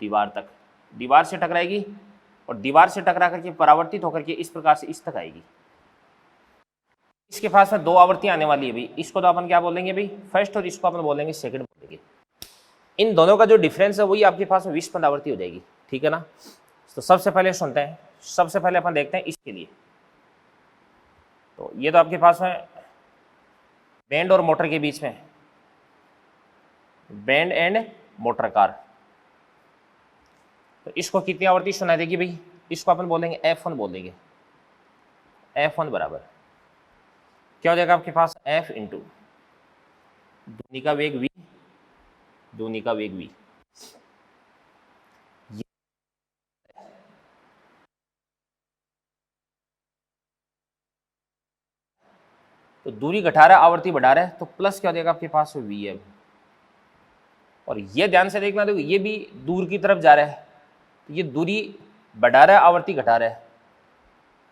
दीवार तक, दीवार से टकराएगी और दीवार से टकरा करके परावर्तित होकर के इस प्रकार से इस तक आएगी। इसके पास में 2 आवृत्तियां आने वाली है भाई। इसको तो अपन क्या बोलेंगे भाई, फर्स्ट, और इसको अपन बोलेंगे सेकंड बोलेंगे। इन दोनों का जो डिफरेंस है वही आपके पास में 20 पंद आवृत्ति हो जाएगी, ठीक है ना। तो सबसे पहले सुनते हैं, सबसे पहले अपन देखते हैं इसके लिए। तो ये तो आपके पास है बैंड और मोटर के बीच में, बैंड एंड मोटर कार। तो इसको कितनी आवृत्ति सुनाई देगी भाई? इसको अपन बोलेंगे F1 बोल देंगे। F1 बराबर क्या हो जाएगा आपके पास? F इंटू ध्वनि का वेग V, ध्वनि का वेग V। तो दूरी घटा रहा है, आवृत्ति बढ़ा रहा है, तो प्लस क्या हो जाएगा आपके पास? Vm। और ये ध्यान से देखना, देखो ये भी दूर की तरफ जा रहा है, तो ये दूरी बढ़ा रहा है, आवृत्ति घटा रहा है,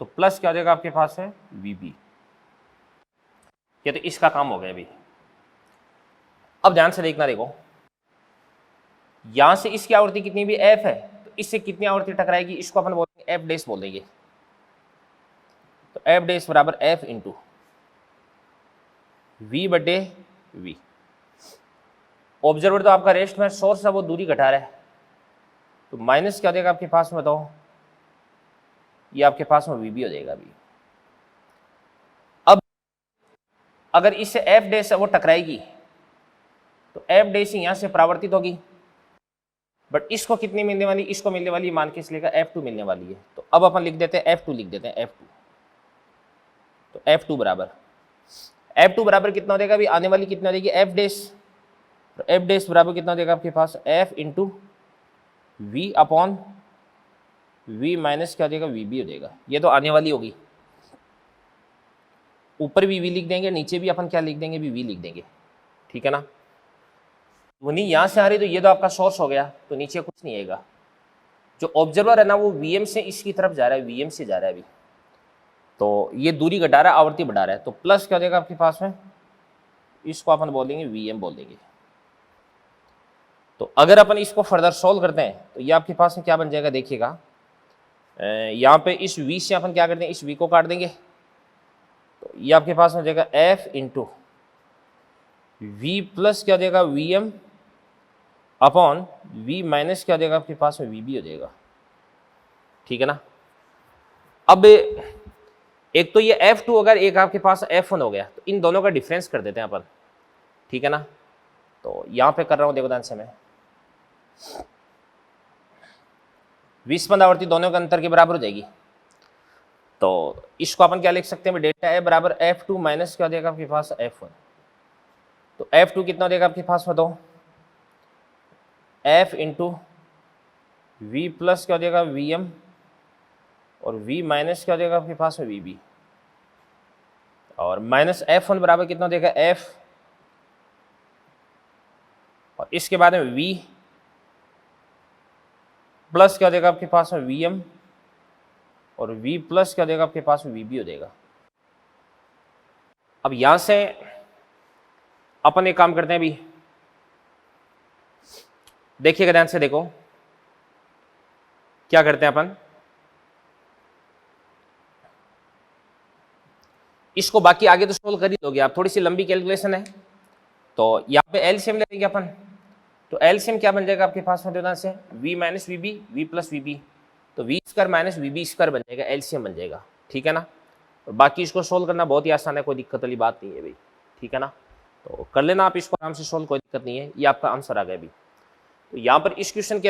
तो प्लस क्या हो जाएगा आपके पास है? Vb। ये तो इसका काम हो गया अभी। अब ध्यान से देखना, देखो यहां से इसकी आवृत्ति कितनी भी F है, तो इससे कितनी आवृत्ति टकराएगी? इसको अपन बोलेंगे F डैश बोल देंगे। तो F डैश बराबर F इंटू V बटे V। ऑब्जर्वर तो आपका रेस्ट में, सोर्स है वो दूरी घटा रहा है, तो माइनस क्या हो जाएगा आपके पास में? बताओ, ये आपके पास में Vb हो जाएगा अभी। अब अगर इससे F डैश है वो टकराएगी, तो F डैश यहां से परावर्तित होगी, बट इसको कितनी मिलने वाली? इसको मिलने वाली मान के इसलिए F2 मिलने वाली है। तो अब अपन लिख देते हैं F2, लिख देते हैं F2। तो F2 बराबर कितना हो जाएगा अभी? आने वाली कितना हो जाएगी? F dash. तो F डैश बराबर कितना हो जाएगा आपके पास? F into V upon V minus क्या हो जाएगा? Vb हो जाएगा। ये तो आने वाली होगी, ऊपर भी V लिख देंगे, नीचे भी अपन क्या लिख देंगे? भी V लिख देंगे, ठीक है ना। ध्वनि यहां से आ रही, तो ये तो आपका सोर्स हो गया, तो नीचे कुछ नहीं आएगा। जो ऑब्जर्वर है ना वो Vm से इसकी तरफ जा रहा है, Vm से जा रहा है अभी, तो ये दूरी घटा रहा है, आवृत्ति बढ़ा रहा है, तो प्लस क्या हो जाएगा आपके पास में? इसको अपन बोलेंगे Vm बोल देंगे। तो अगर अपन इसको फर्दर सोल्व करते हैं तो ये आपके पास में क्या बन जाएगा? देखिएगा, यहाँ पे इस V से अपन क्या करते हैं? इस V को काट देंगे, तो ये आपके पास हो जाएगा F इंटू V प्लस क्या हो जाएगा? Vm अपॉन V माइनस क्या हो जाएगा आपके पास में? Vb हो जाएगा, ठीक है ना। अब एक तो ये F2 अगर एक आपके पास F1 हो गया, तो इन दोनों का डिफरेंस कर देते हैं अपन, ठीक है ना। तो यहां पे कर रहा हूं, देखो ध्यान से मैं, विस्पंद आवृत्ति दोनों के अंतर के बराबर हो जाएगी। तो इसको अपन क्या लिख सकते हैं? डेल्टा ए बराबर F2 माइनस क्या हो जाएगा आपके पास? F1। तो F2 कितना हो जाएगा आपके पास? बताओ, F इंटू V प्लस क्या हो जाएगा? Vm और V माइनस क्या हो जाएगा आपके पास में? Vb। और माइनस F1 बराबर कितना हो जाएगा? F, और इसके बाद में V प्लस क्या हो जाएगा आपके पास में? Vm और V प्लस क्या हो जाएगा आपके पास में? Vb हो जाएगा। अब यहां से अपन एक काम करते हैं अभी, देखिएगा ध्यान से, देखो क्या करते हैं अपन, इसको बाकी आगे तो सोल्व कर ही लोगे आप, थोड़ी सी लंबी कैलकुलेशन है। तो यहाँ पे एलसीएम ले लेंगे अपन, तो एलसीएम क्या बन जाएगा आपके पास में? ध्यान से, V माइनस वीबी, V प्लस वीबी, तो V स्क्वायर माइनस वीबी स्क्वायर बन जाएगा, एलसीएम बन जाएगा, ठीक है ना। और बाकी इसको सोल्व करना बहुत ही आसान है, कोई दिक्कत वाली बात नहीं है भाई, ठीक है ना। तो कर लेना आप इसको आराम से सोल्व, कोई दिक्कत नहीं है। ये आपका आंसर आ गया अभी। तो यहाँ पर इस क्वेश्चन के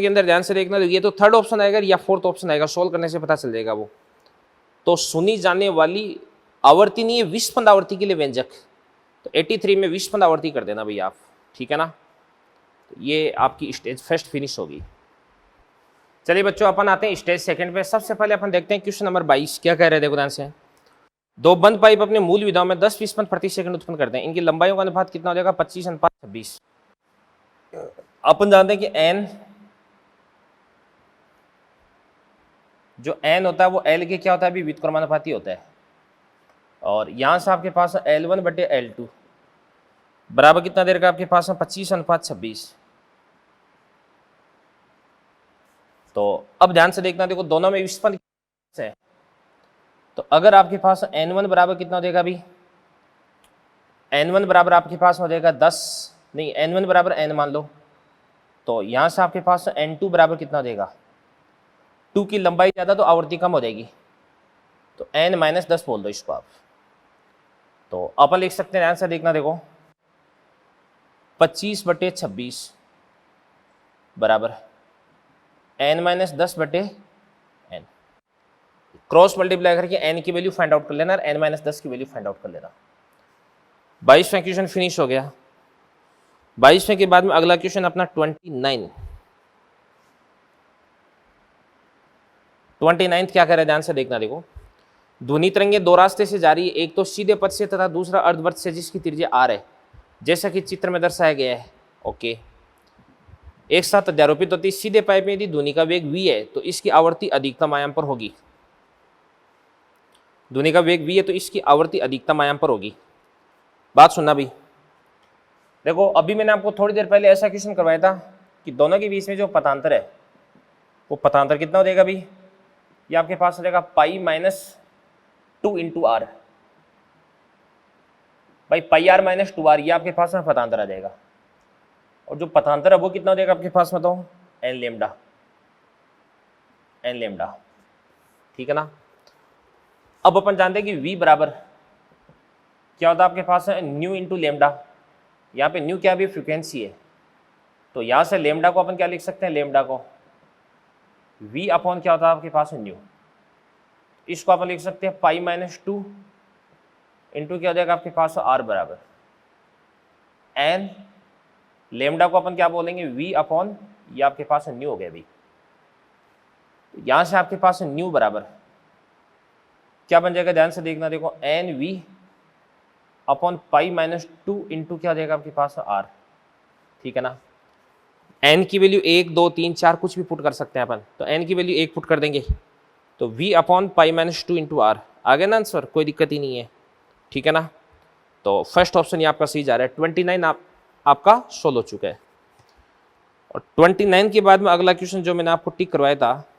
अंदर ध्यान से देखना, ये तो थर्ड ऑप्शन आएगा या फोर्थ ऑप्शन आएगा, सोल्व करने से पता चल जाएगा वो। तो सुनी जाने वाली आवर्ती नहीं है, विस्पंद आवृत्ति के लिए व्यंजक, तो 83 में विस्पंद आवृत्ति कर देना भैया आप, ठीक है ना। तो ये आपकी स्टेज फर्स्ट फिनिश होगी। चलिए बच्चों, अपन आते हैं स्टेज सेकंड पे। सबसे पहले अपन देखते हैं क्वेश्चन नंबर 22 क्या कह रहे हैं, देखो ध्यान से। दो बंद पाइप अपने मूल विधाओं में 10 विस्पंद प्रति सेकंड उत्पन्न करते हैं, इनकी लंबाइयों का अनुपात कितना हो जाएगा? 25:26। अपन जानते हैं कि n, जो n होता है वो l के क्या होता है? अभी व्युत्क्रमानुपाती होता है। और यहां से आपके पास L1 बटे L2 बराबर कितना देर का आपके पास में? 25:26। तो अब ध्यान से देखना, देखो दोनों में विस्पंद है, तो अगर आपके पास n1 बराबर कितना हो जाएगा? अभी n1 बराबर आपके पास हो जाएगा 10, नहीं n1 बराबर n मान लो, तो यहां से आपके पास n2 बराबर कितना हो जाएगा? 2 की लंबाई ज़्यादा तो आवृत्ति कम हो जाएगी, तो n-10 बोल दो इसको आप। तो अपन लिख सकते हैं, आंसर देखना, देखो 25/26 बराबर n-10/n। क्रॉस मल्टीप्लाई करके n की वैल्यू फाइंड आउट कर लेना और n-10 की वैल्यू फाइंड आउट कर लेना। 22वां क्वेश्चन फिनिश हो गया। 22वें के बाद में अगला क्वेश्चन अपना 29 क्या कह रहा है, ध्यान से देखना, देखो ध्वनि तरंगे दो रास्ते से जा रही है, एक तो सीधे पथ से तथा दूसरा अर्धवृत्त से जिसकी त्रिज्या r है, जैसा कि चित्र में दर्शाया गया है। ओके, एक साथ अध्यारोपित होती सीधे पाइप में यदि ध्वनि का वेग v है तो इसकी आवृत्ति अधिकतम आयाम पर होगी। ध्वनि का वेग v है तो इसकी आवृत्ति अधिकतम आयाम पर होगी। बात सुनना भी, देखो अभी मैंने आपको थोड़ी देर पहले ऐसा क्वेश्चन करवाया था कि दोनों के बीच में जो पथांतर है वो पथांतर कितना हो जाएगा अभी, ये आपके पास हो जाएगा π-2 × r, भाई πr-2r, ये आपके पास में पथांतर आ जाएगा। और जो पथांतर है वो कितना हो जाएगा आपके पास में, तो n लैम्डा, ठीक है ना। अब अपन जानते हैं कि v बराबर क्या होता है आपके पास है, न्यू इंटू लेमडा। यहाँ पे न्यू क्या भी फ्रीक्वेंसी है, तो यहाँ से लेमडा को अपन क्या लिख सकते हैं, लेमडा को v अपॉन क्या होता है आपके पास है, न्यू। इसको अपन लिख सकते हैं π-2 इंटू क्या हो जाएगा आपके पास r बराबर n। लेमडा को अपन क्या बोलेंगे, v अपॉन, ये आपके पास न्यू हो गया अभी। यहाँ से आपके पास न्यू बराबर क्या बन जाएगा, ध्यान से देखना, देखो n-v अपॉन π-2 इंटू क्या हो जाएगा आपके पास r, ठीक है ना। n की वैल्यू 1, 2, 3, 4 कुछ भी पुट कर सकते हैं अपन, तो n की वैल्यू 1 पुट कर देंगे तो v अपॉन π-2 इंटू r आ गया ना आंसर, कोई दिक्कत ही नहीं है, ठीक है ना। तो फर्स्ट ऑप्शन ये आपका सही जा रहा है। 29 आपका सोल्व हो चुका है। और 29 के बाद में अगला क्वेश्चन जो मैंने आपको टिक करवाया था,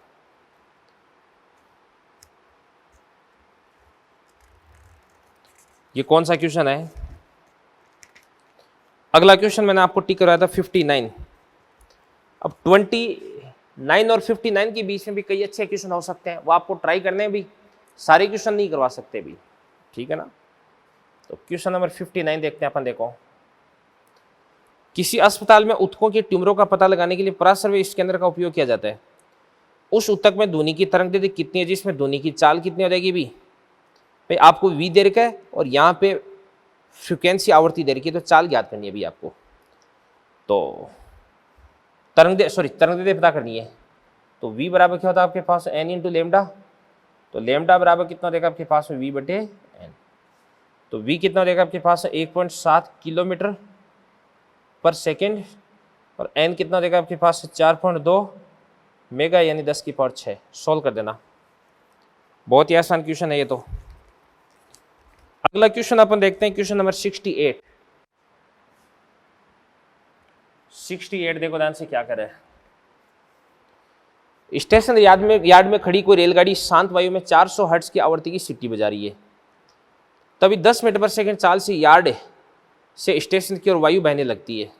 ये कौन सा क्वेश्चन है, अगला क्वेश्चन मैंने आपको टिक करवाया था 59। अब 29 और 59 के बीच में भी कई अच्छे क्वेश्चन हो सकते हैं, वो आपको ट्राई करने हैं भी, सारे क्वेश्चन नहीं करवा सकते भी, ठीक है ना। तो क्वेश्चन नंबर 59 देखते हैं अपन। देखो, किसी अस्पताल में ऊतकों के ट्यूमरों का पता लगाने के लिए पराश्रव्य स्कैनर का उपयोग किया जाता है। उस ऊतक में ध्वनि की तरंग दैर्ध्य कितनी है, जिसमें ध्वनि की चाल कितनी हो जाएगी भी, भाई आपको v दे रखा है और यहाँ पे फ्रिक्वेंसी आवृत्ति दे रखी है, तो चाल ज्ञात करनी है भी आपको। तो तरंग दैर्ध्य पता करनी है, तो v बराबर क्या होता है आपके पास, n इंटू लेमडा। तो लेमडा बराबर कितना देगा आपके पास में, v/n। तो v कितना देगा आपके पास 1.7 किलोमीटर पर सेकेंड, और n कितना देगा आपके पास 4.2 मेगा, यानी 10⁶। सॉल्व कर देना, बहुत ही आसान क्वेश्चन है ये तो। अगला क्वेश्चन अपन देखते हैं, क्वेश्चन नंबर 68। 68 देखो ध्यान से क्या करे। स्टेशन यार्ड में खड़ी कोई रेलगाड़ी शांत वायु में 400 हर्ट्ज की आवृत्ति की सीटी बजा रही है। तभी 10 मीटर पर सेकंड चाल से यार्ड से स्टेशन की ओर वायु बहने लगती है।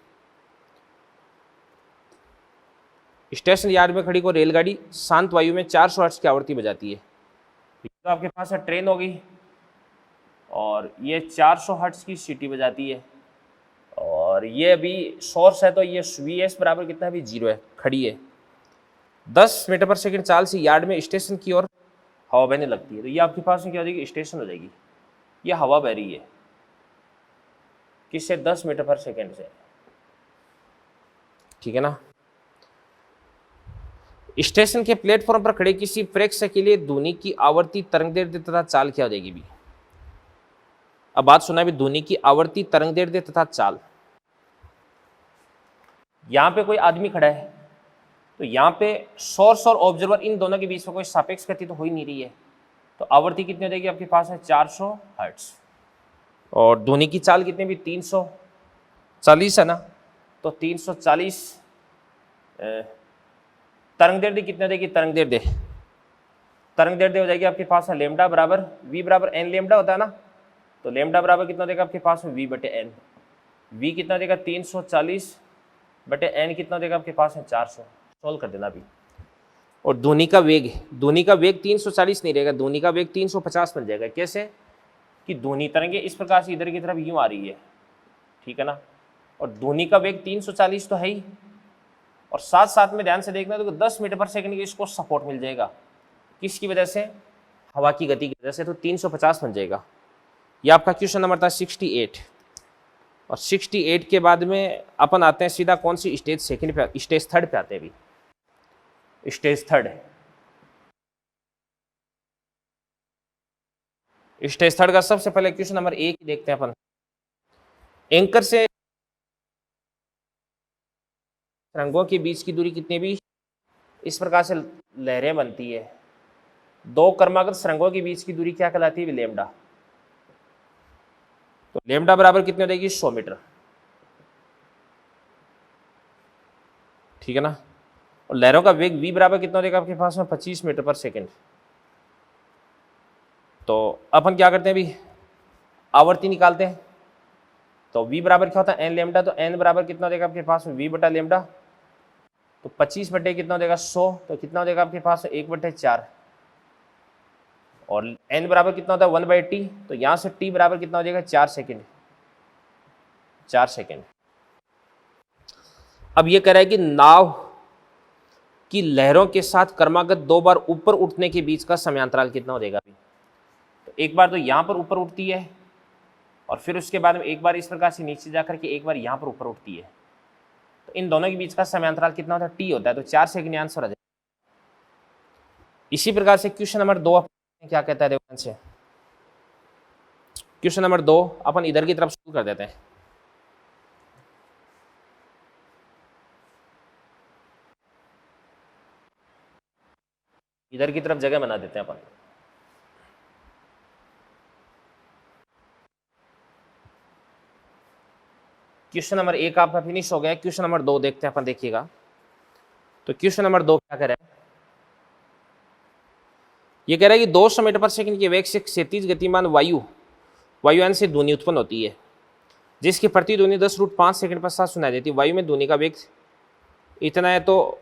स्टेशन यार्ड में खड़ी कोई रेलगाड़ी शांत वायु में 400 हर्ट्ज की आवृत्ति बजाती है। तो आपके पास ट्रेन होगी और ये 400 हर्ट्ज की सीटी बजाती है, और ये अभी सोर्स है, तो ये Vs बराबर कितना भी 0 है, खड़ी है। 10 मीटर पर सेकंड चाल से यार्ड में स्टेशन की ओर हवा बहने लगती है, तो ये आपके पास में क्या हो जाएगी, स्टेशन हो जाएगी। ये हवा बह रही है किससे, 10 मीटर पर सेकंड से, ठीक है ना। स्टेशन के प्लेटफॉर्म पर खड़े किसी प्रेक्षक के लिए ध्वनि की आवृत्ति, तरंग दैर्ध्य तथा चाल क्या हो जाएगी भी। अब बात सुना भी, ध्वनि की आवृत्ति, तरंग दैर्ध्य तथा चाल। यहां पे कोई आदमी खड़ा है, तो यहाँ पे सोर्स और ऑब्जर्वर इन दोनों के बीच में कोई सापेक्ष गति तो हो ही नहीं रही है, तो आवृत्ति कितनी हो जाएगी आपके पास है 400 हर्ट्ज, और ध्वनि की चाल कितनी भी 340 है ना, तो 340 तरंग दैर्ध्य कितनी हो जाएगी, तरंग दैर्ध्य हो जाएगी आपके पास है लेमडा बराबर v बराबर n लेमडा होता है ना, तो लेमडा बराबर कितना देगा आपके पास में v/n। v कितना देगा 340/n कितना देगा आपके पास है 400। सोल्व कर देना भी। और ध्वनि का वेग, ध्वनि का वेग 340 नहीं रहेगा, ध्वनि का वेग 350 बन जाएगा। कैसे कि ध्वनि तरंगे इस प्रकार से इधर की तरफ यूं आ रही है, ठीक है ना, और ध्वनि का वेग 340 तो है ही, और साथ साथ में ध्यान से देखना तो 10 मीटर पर सेकंड की इसको सपोर्ट मिल जाएगा। किसकी वजह से? हवा की गति की वजह से, तो 350 बन जाएगा। ये आपका क्वेश्चन नंबर था 68। और 68 के बाद में अपन आते हैं सीधा कौन सी स्टेज सेकंड पे, स्टेज थर्ड पे आते हैं अभी। स्टेज थर्ड, स्टेज थर्ड का सबसे पहले क्वेश्चन नंबर 1 देखते हैं अपन। एंकर से रंगों के बीच की दूरी कितनी भी, इस प्रकार से लहरें बनती है। दो क्रमागत सुरंगों के बीच की दूरी क्या कहलाती है? लेमडा। तो लेमडा बराबर कितनी हो जाएगी? 100 मीटर, ठीक है ना। और लहरों का वेग v बराबर कितना हो जाएगा आपके पास में? 25 मीटर पर सेकंड। तो अपन क्या करते हैं अभी, आवर्ती निकालते हैं। तो v बराबर क्या होता है? n lambda. तो n बराबर कितना हो जाएगा आपके पास में? v बटा लेमडा। तो 25 बटे कितना हो जाएगा? 100। तो कितना हो जाएगा आपके पास? 1/4। और n बराबर कितना होता है? 1/t। तो यहां से t बराबर कितना हो जाएगा? 4 सेकेंड। 4 सेकेंड। अब ये कह रहा है कि नाव की लहरों के साथ क्रमागत 2 बार ऊपर उठने के बीच का समयांतराल कितना हो जाएगा? तो एक बार तो यहां पर ऊपर उठती है, और फिर उसके बाद में एक बार इस प्रकार से नीचे जाकर के एक बार यहां पर ऊपर उठती है। तो इन दोनों के बीच का समयांतराल कितना होता है? t होता है। तो 4 सेकंड आंसर आ जाएगा। इसी प्रकार से क्वेश्चन नंबर 2 क्या कहता है? देखो से क्वेश्चन नंबर 2 अपन इधर की तरफ शुरू कर देते हैं। इधर की तरफ जगह बना देते हैं अपन। क्वेश्चन नंबर 1 आपका फिनिश हो गया। क्वेश्चन नंबर 2 देखते हैं अपन, देखिएगा। तो क्वेश्चन नंबर 2 क्या कह रहा है? ये कह रहा है कि 200 मीटर पर सेकंड के वेग से क्षैतिज गतिमान वायुयान से ध्वनि उत्पन्न होती है, जिसकी प्रति ध्वनि 10√5 सेकंड पश्चात सुनाई देती है। वायु में ध्वनि का वेग इतना है, तो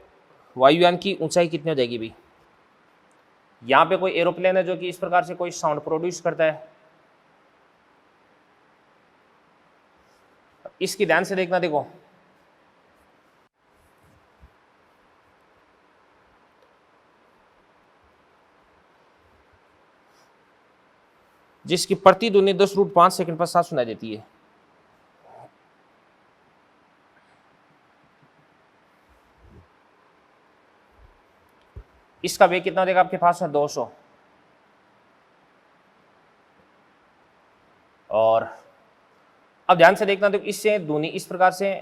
वायुयान की ऊंचाई कितनी हो जाएगी भाई? यहाँ पे कोई एरोप्लेन है जो कि इस प्रकार से कोई साउंड प्रोड्यूस करता है। इसकी ध्यान से देखना, देखो जिसकी प्रति ध्वनि 10√5 सेकंड पश्चात सुनाई देती है। इसका वेग कितना देगा आपके पास है? 200। और अब ध्यान से देखना, देखो इससे ध्वनि इस प्रकार से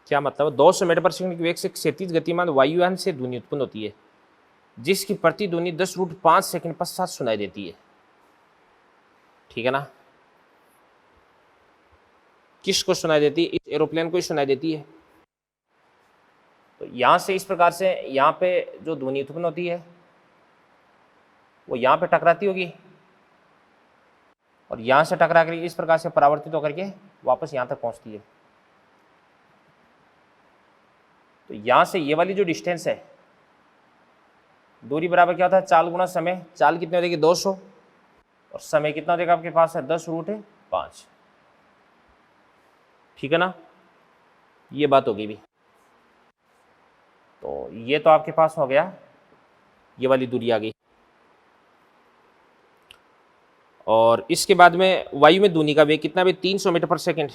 क्या मतलब है? 200 मीटर पर सेकंड के वेग से क्षैतिज गतिमान वायुयान से ध्वनि उत्पन्न होती है, जिसकी प्रति ध्वनि 10√5 सेकंड पश्चात सुनाई देती है, ठीक है ना। किसको सुनाई देती है? इस एरोप्लेन को ही सुनाई देती है। तो यहां से इस प्रकार से यहाँ पे जो ध्वनि उत्पन्न होती है वो यहाँ पे टकराती होगी, और यहां से टकरा कर इस प्रकार से परावर्तित होकर के वापस यहाँ तक पहुंचती है। तो यहां से ये वाली जो डिस्टेंस है, दूरी बराबर क्या होता है? चाल गुना समय। चाल कितनी हो जाएगी? 200। और समय कितना हो जाएगा आपके पास है? 10√5, ठीक है ना। ये बात होगी भी। तो ये तो आपके पास हो गया, ये वाली दूरी आ गई। और इसके बाद में वायु में ध्वनि का वेग कितना भी? 300 मीटर पर सेकंड।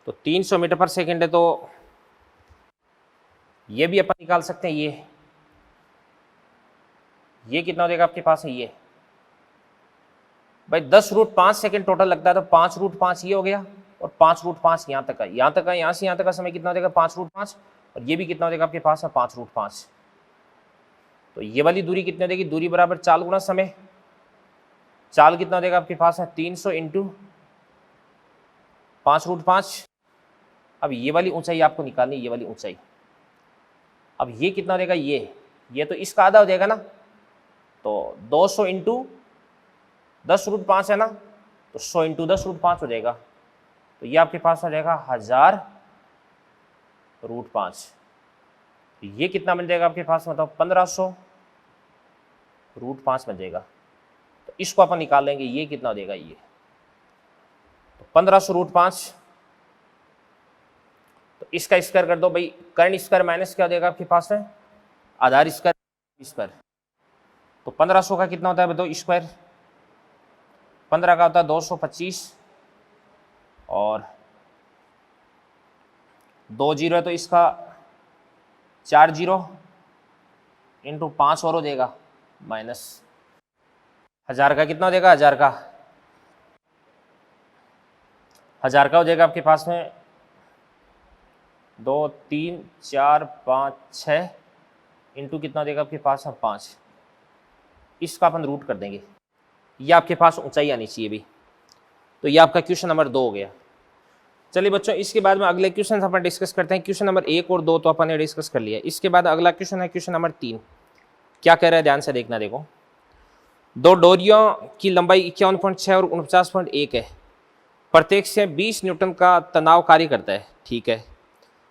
तो 300 मीटर पर सेकंड है, तो ये भी अपन निकाल सकते हैं। ये कितना हो जाएगा आपके पास है? ये भाई 10√5 सेकंड टोटल लगता है, तो 5√5 ये हो गया, और 5√5 यहाँ तक का, यहाँ तक का, यहाँ से यहाँ तक का समय कितना हो जाएगा? 5√5। और ये भी कितना हो जाएगा आपके पास है? 5√5। तो ये वाली दूरी कितनी हो जाएगी? दूरी बराबर चाल गुना समय। चाल कितना हो जाएगा आपके पास है? 300 इंटू 5√5। अब ये वाली ऊंचाई आपको निकालनी, ये वाली ऊंचाई। अब ये कितना हो जाएगा? ये तो इसका आधा हो जाएगा ना। तो 200 इंटू 10√5 है ना, तो 100 इंटू 10√5 हो जाएगा। तो ये आपके पास आ जाएगा 1000√5। तो ये कितना बन जाएगा आपके पास, मतलब 1500√5 बन जाएगा। तो इसको अपन निकाल लेंगे, ये कितना देगा, ये तो 1500√5। तो इसका स्क्वायर कर दो भाई, कर्ण स्क्वायर माइनस क्या देगा आपके पास में, आधार स्क्वायर। तो 1500 का कितना होता है बताओ स्क्वायर, 15 का होता है 225 और 2 जीरो है तो इसका 4 जीरो इंटू 5 और हो जाएगा माइनस 1000 का कितना हो जाएगा, 1000 का हो जाएगा आपके पास में 2 3 4 5 6 इंटू कितना हो जाएगा आपके पास में 5। इसका अपन रूट कर देंगे, ये आपके पास ऊंचाई आनी चाहिए भी। तो ये आपका क्वेश्चन नंबर 2 हो गया। चलिए बच्चों, इसके बाद में अगले क्वेश्चन अपन डिस्कस करते हैं। क्वेश्चन नंबर 1 और 2 तो अपन ने डिस्कस कर लिया। इसके बाद अगला क्वेश्चन है क्वेश्चन नंबर 3। क्या कह रहा है ध्यान से देखना। देखो, दो डोरियों की लंबाई 51.6 और 49.1 है, प्रत्येक से 20 न्यूटन का तनाव कार्य करता है। ठीक है,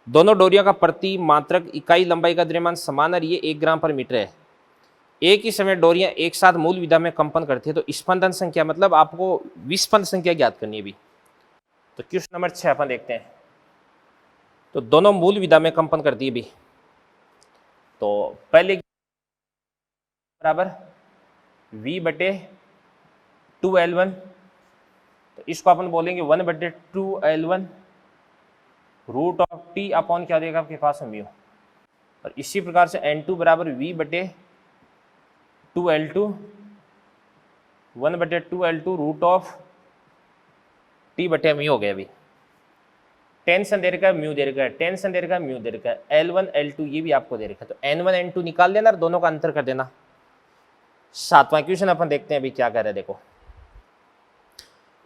दोनों डोरियों का प्रति मात्रक इकाई लंबाई का द्रव्यमान समान और ये 1 ग्राम पर मीटर है। एक ही समय डोरियां एक साथ मूल विधा में कंपन करती है, तो स्पंदन संख्या, मतलब आपको विस्पंद संख्या ज्ञात करनी है भी। तो क्वेश्चन नंबर 6 अपन देखते हैं। तो दोनों मूल विधा में कंपन करती है भी। तो पहले बराबर V/2L1, तो इसको अपन बोलेंगे 1/2L1 root of T upon क्या देगा आपके पास म्यू। और इसी प्रकार से N2 बराबर V/2L2 1/2L2 रूट ऑफ T/म्यू हो गया अभी। टेंशन दे रखा है, म्यू दे रखा है, टेंशन दे रखा है, म्यू दे रखा है, L1 L2 ये भी आपको दे रखा है। तो N1 N2 निकाल देना और दोनों का अंतर कर देना। 7वां क्वेश्चन अपन देखते हैं अभी क्या कह रहा है। देखो,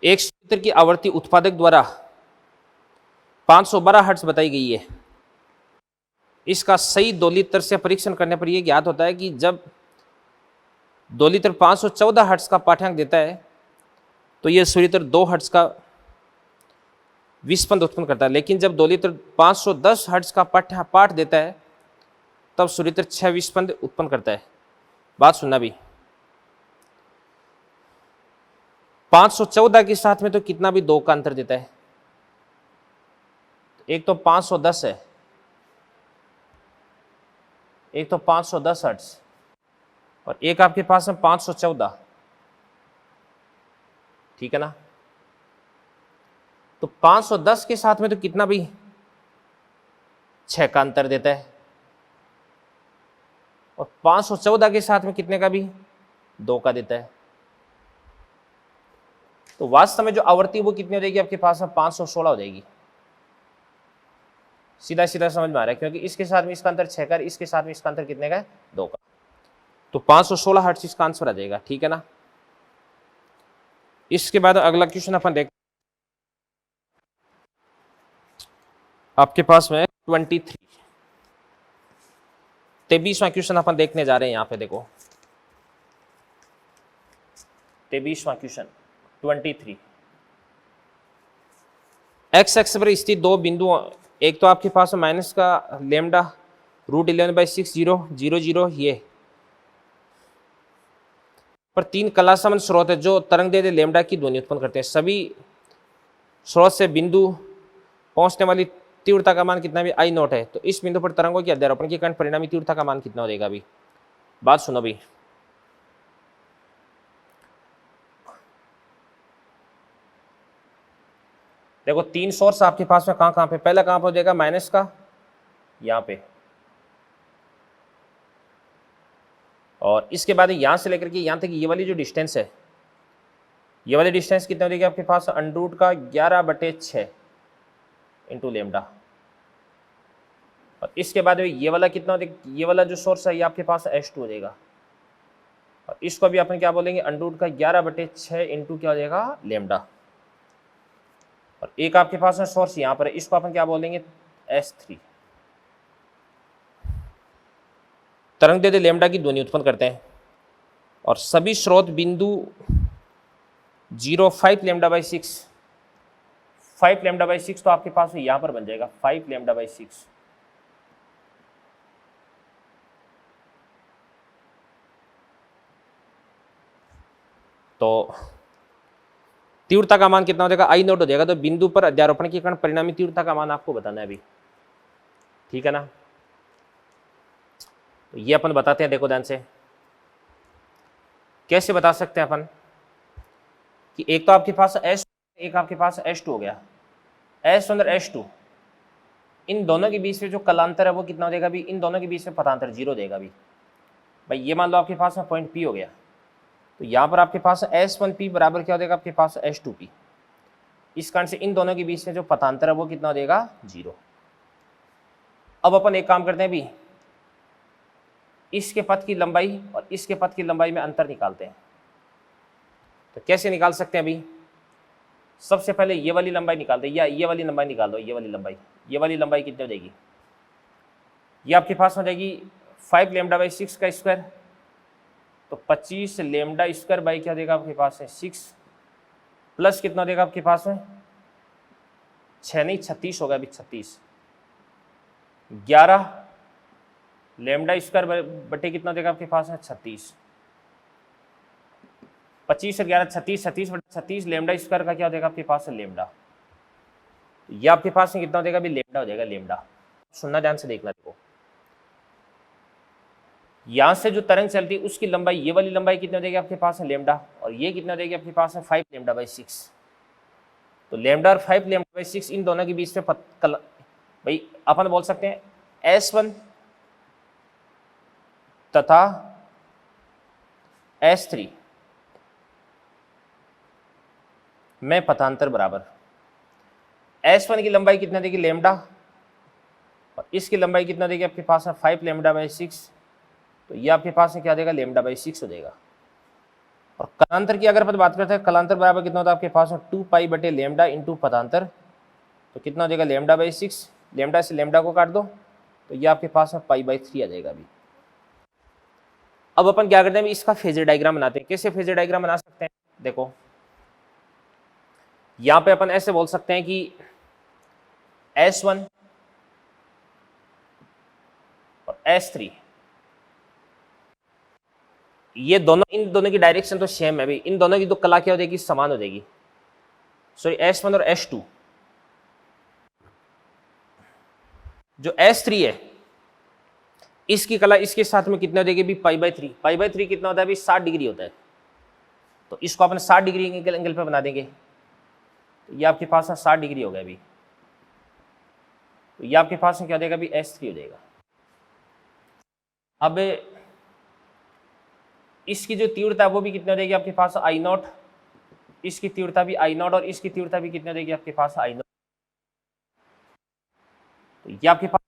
एक सूत्र की आवर्ती उत्पादक द्वारा 512 हर्ट्ज बताई गई है। इसका सही दोलित्र से परीक्षण करने पर यह ज्ञात होता है कि जब दोलित्र 514 हर्ट्ज का पाठ्यांक देता है तो यह सूत्र 2 हर्ट्ज का विस्पंद उत्पन्न करता है, लेकिन जब दोलित्र 510 हर्ट्ज का पाठ देता है तब सूत्र 6 विस्पंद उत्पन्न करता है। बात सुनना भी, 514 के साथ में तो कितना भी 2 का अंतर देता है। एक तो 510 है, एक तो 510 हर्ट्ज और एक आपके पास में 514। ठीक है ना। तो 510 के साथ में तो कितना भी 6 का अंतर देता है और 514 के साथ में कितने का भी 2 का देता है। तो वास्तव में जो आवृत्ति वो कितनी हो जाएगी आपके पास में 516 हो जाएगी। सीधा सीधा समझ में आ रहा है, क्योंकि इसके साथ में इसका अंतर 6 का, इसके साथ में इसका अंतर कितने का है 2 का। तो 516 हर्ट्ज इसका आंसर आ जाएगा। ठीक है ना। इसके बाद अगला क्वेश्चन अपन देख, आपके पास में 23वां क्वेश्चन अपन देखने जा रहे हैं। यहां पे देखो 23वां क्वेश्चन 23। एक्स एक्स पर स्थित 2 बिंदु, एक तो आपके पास माइनस का लेमडा √11/6 ये पर 3 कलासमन स्रोत है जो तरंग दे लेमडा की ध्वनि उत्पन्न करते हैं। सभी स्रोत से बिंदु पहुंचने वाली तीव्रता का मान कितना भी I0 है। तो इस बिंदु पर तरंगों की अध्यारोपण के कारण परिणामी तीव्रता का मान कितना हो जाएगा। अभी बात सुनो भी, देखो 3 सोर्स आपके पास में कहां पे, पहला कहां पे हो जाएगा माइनस का यहां पे, और इसके बाद यहां से लेकर के यहां तक ये वाली जो डिस्टेंस है, ये वाली डिस्टेंस कितना हो जाएगी आपके पास √11/6 इंटू लेमडा। और इसके बाद ये वाला कितना हो जाएगा, ये वाला जो सोर्स है ये आपके पास S2 हो जाएगा। और इसको भी अपन क्या बोलेंगे √11/6 इंटू क्या हो जाएगा लेमडा। और एक आपके पास में सोर्स यहां पर है, इसको अपन क्या बोलेंगे S3। तरंग दे लेमडा की ध्वनि उत्पन्न करते हैं और सभी स्रोत बिंदु 0.5 λ/6 5 लैम्डा बाई 6 तो आपके पास यहां पर बन जाएगा 5 लैम्डा बाई 6। तो तीव्रता का मान कितना हो जाएगा, आई नोट हो जाएगा। तो बिंदु पर अध्यारोपण के कारण परिणामी तीव्रता का मान आपको बताना है अभी, ठीक है ना। तो ये अपन बताते हैं, देखो ध्यान से कैसे बता सकते हैं अपन कि एक तो आपके पास एस, एक आपके पास H2 हो गया, S1 और H2, इन दोनों के बीच में जो कलांतर है वो कितना हो जाएगा अभी, इन दोनों के बीच में पथांतर 0 देगा अभी भाई। ये मान लो आपके पास में पॉइंट P हो गया, तो यहाँ पर आपके पास S1P बराबर क्या हो जाएगा आपके पास H2P। इस कारण से इन दोनों के बीच में जो पथांतर है वो कितना हो जाएगा 0। अब अपन एक काम करते हैं अभी, इसके पथ की लंबाई और इसके पथ की लंबाई में अंतर निकालते हैं। तो कैसे निकाल सकते हैं अभी, सबसे पहले ये वाली लंबाई निकालते हैं, या ये वाली लंबाई निकाल दो, ये वाली लंबाई कितनी हो जाएगी, ये आपके पास हो जाएगी 5 लैम्डा बाई 6 का स्क्वायर, तो 25 लैम्डा स्क्वायर बाई क्या देगा आपके पास है 6, प्लस कितना देगा आपके पास में 6 नहीं 36 होगा अभी, 36 11 लैम्डा स्क्वायर बटे कितना देगा आपके पास है 36, 25 और 11 36, 36 बटे 36 लैम्डा स्क्वायर का क्या हो जाएगा आपके पास है लैम्डा। ये आपके पास में कितना हो जाएगा अभी, लैम्डा हो जाएगा लैम्डा। सुनना ध्यान से देखना, देखो यहां से जो तरंग चलती है उसकी लंबाई, ये वाली लंबाई कितनी हो जाएगी आपके पास है लैम्डा, और ये कितना हो जाएगी आपके पास है 5 लैम्डा बाई 6। तो लैम्डा और 5 लैम्डा बाई 6 इन दोनों के बीच में भाई अपन बोल सकते हैं S1 तथा S3 में पथांतर बराबर, S1 की लंबाई कितना देगी लैम्डा, और इसकी लंबाई कितना देगी आपके पास है 5 लैम्डा बाई 6, तो ये आपके पास में क्या देगा लैम्डा बाई 6 हो जाएगा। और कलांतर की अगर अपन बात करते हैं, कलांतर बराबर कितना होता है आपके पास में 2 पाई बटे लैम्डा इंटू पथांतर, तो कितना हो जाएगा लैम्डा बाई 6, लैम्डा से लैम्डा को काट दो तो ये आपके पास में पाई बाई 3 आ जाएगा अभी। अब अपन क्या करते हैं, इसका फेजर डायग्राम बनाते हैं। कैसे फेजर डायग्राम बना सकते हैं, देखो यहां पे अपन ऐसे बोल सकते हैं कि S1 और S3 ये दोनों, इन दोनों की डायरेक्शन तो सेम है भाई, इन दोनों की तो कला क्या हो जाएगी, समान हो जाएगी। सॉरी S1 और S2, जो S3 है इसकी कला इसके साथ में कितने हो जाएगी भी पाई बाई 3। पाई बाई 3 कितना होता है अभी 60 डिग्री होता है, तो इसको अपन 60 डिग्री एंगल पे बना देंगे, तो ये आपके पास 60 डिग्री हो गया अभी। तो ये आपके पास में क्या हो जाएगा अभी S3 हो जाएगा। अब इसकी जो तीव्रता है वो भी कितनी हो जाएगी आपके पास आई नॉट, इसकी तीव्रता भी आई नॉट, और इसकी तीव्रता भी कितनी हो जाएगी आपके पास आई नॉट। तो ये आपके पास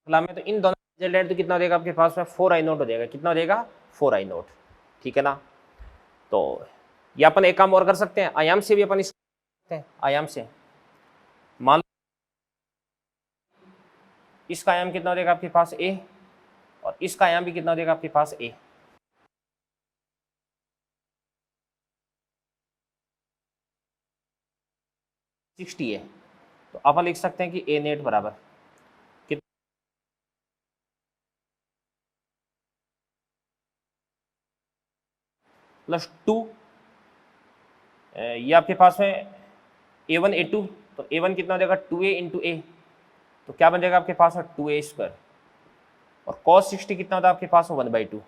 में, तो इन दोनों रिजल्टेंट तो कितना हो जाएगा आपके पास में 4 आई नॉट हो जाएगा। कितना हो जाएगा 4 आई नॉट, ठीक है ना। तो ये अपन एक काम और कर सकते हैं, आयाम से भी अपन इस सकते हैं, आयाम से मान लो इसका आयाम कितना हो जाएगा आपके पास a, और इसका आयाम भी कितना हो जाएगा आपके पास a। है तो अपन लिख सकते हैं कि a नेट बराबर +2, ये आपके पास में a1 a2, तो a1 कितना हो जाएगा 2a इंटू a, तो क्या बन जाएगा आपके पास 2a स्क्वायर, और cos 60 कितना होता है आपके पास 1/2।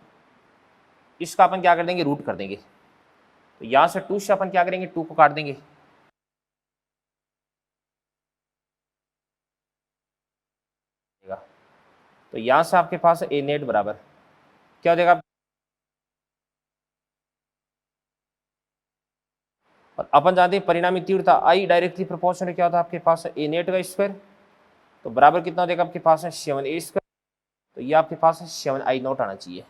इसका अपन क्या कर देंगे रूट कर देंगे, तो यहां से 2 से अपन क्या करेंगे 2 को काट देंगे, तो यहां से आपके पास a नेट बराबर क्या हो जाएगा, और अपन जानते हैं परिणामी तीव्रता आई डायरेक्टली प्रोपोर्शनल क्या होता है आपके पास a नेट का स्क्वायर, तो बराबर कितना हो जाएगा आपके पास 7a स्क्वायर, तो ये आपके पास 7i नॉट आना चाहिए,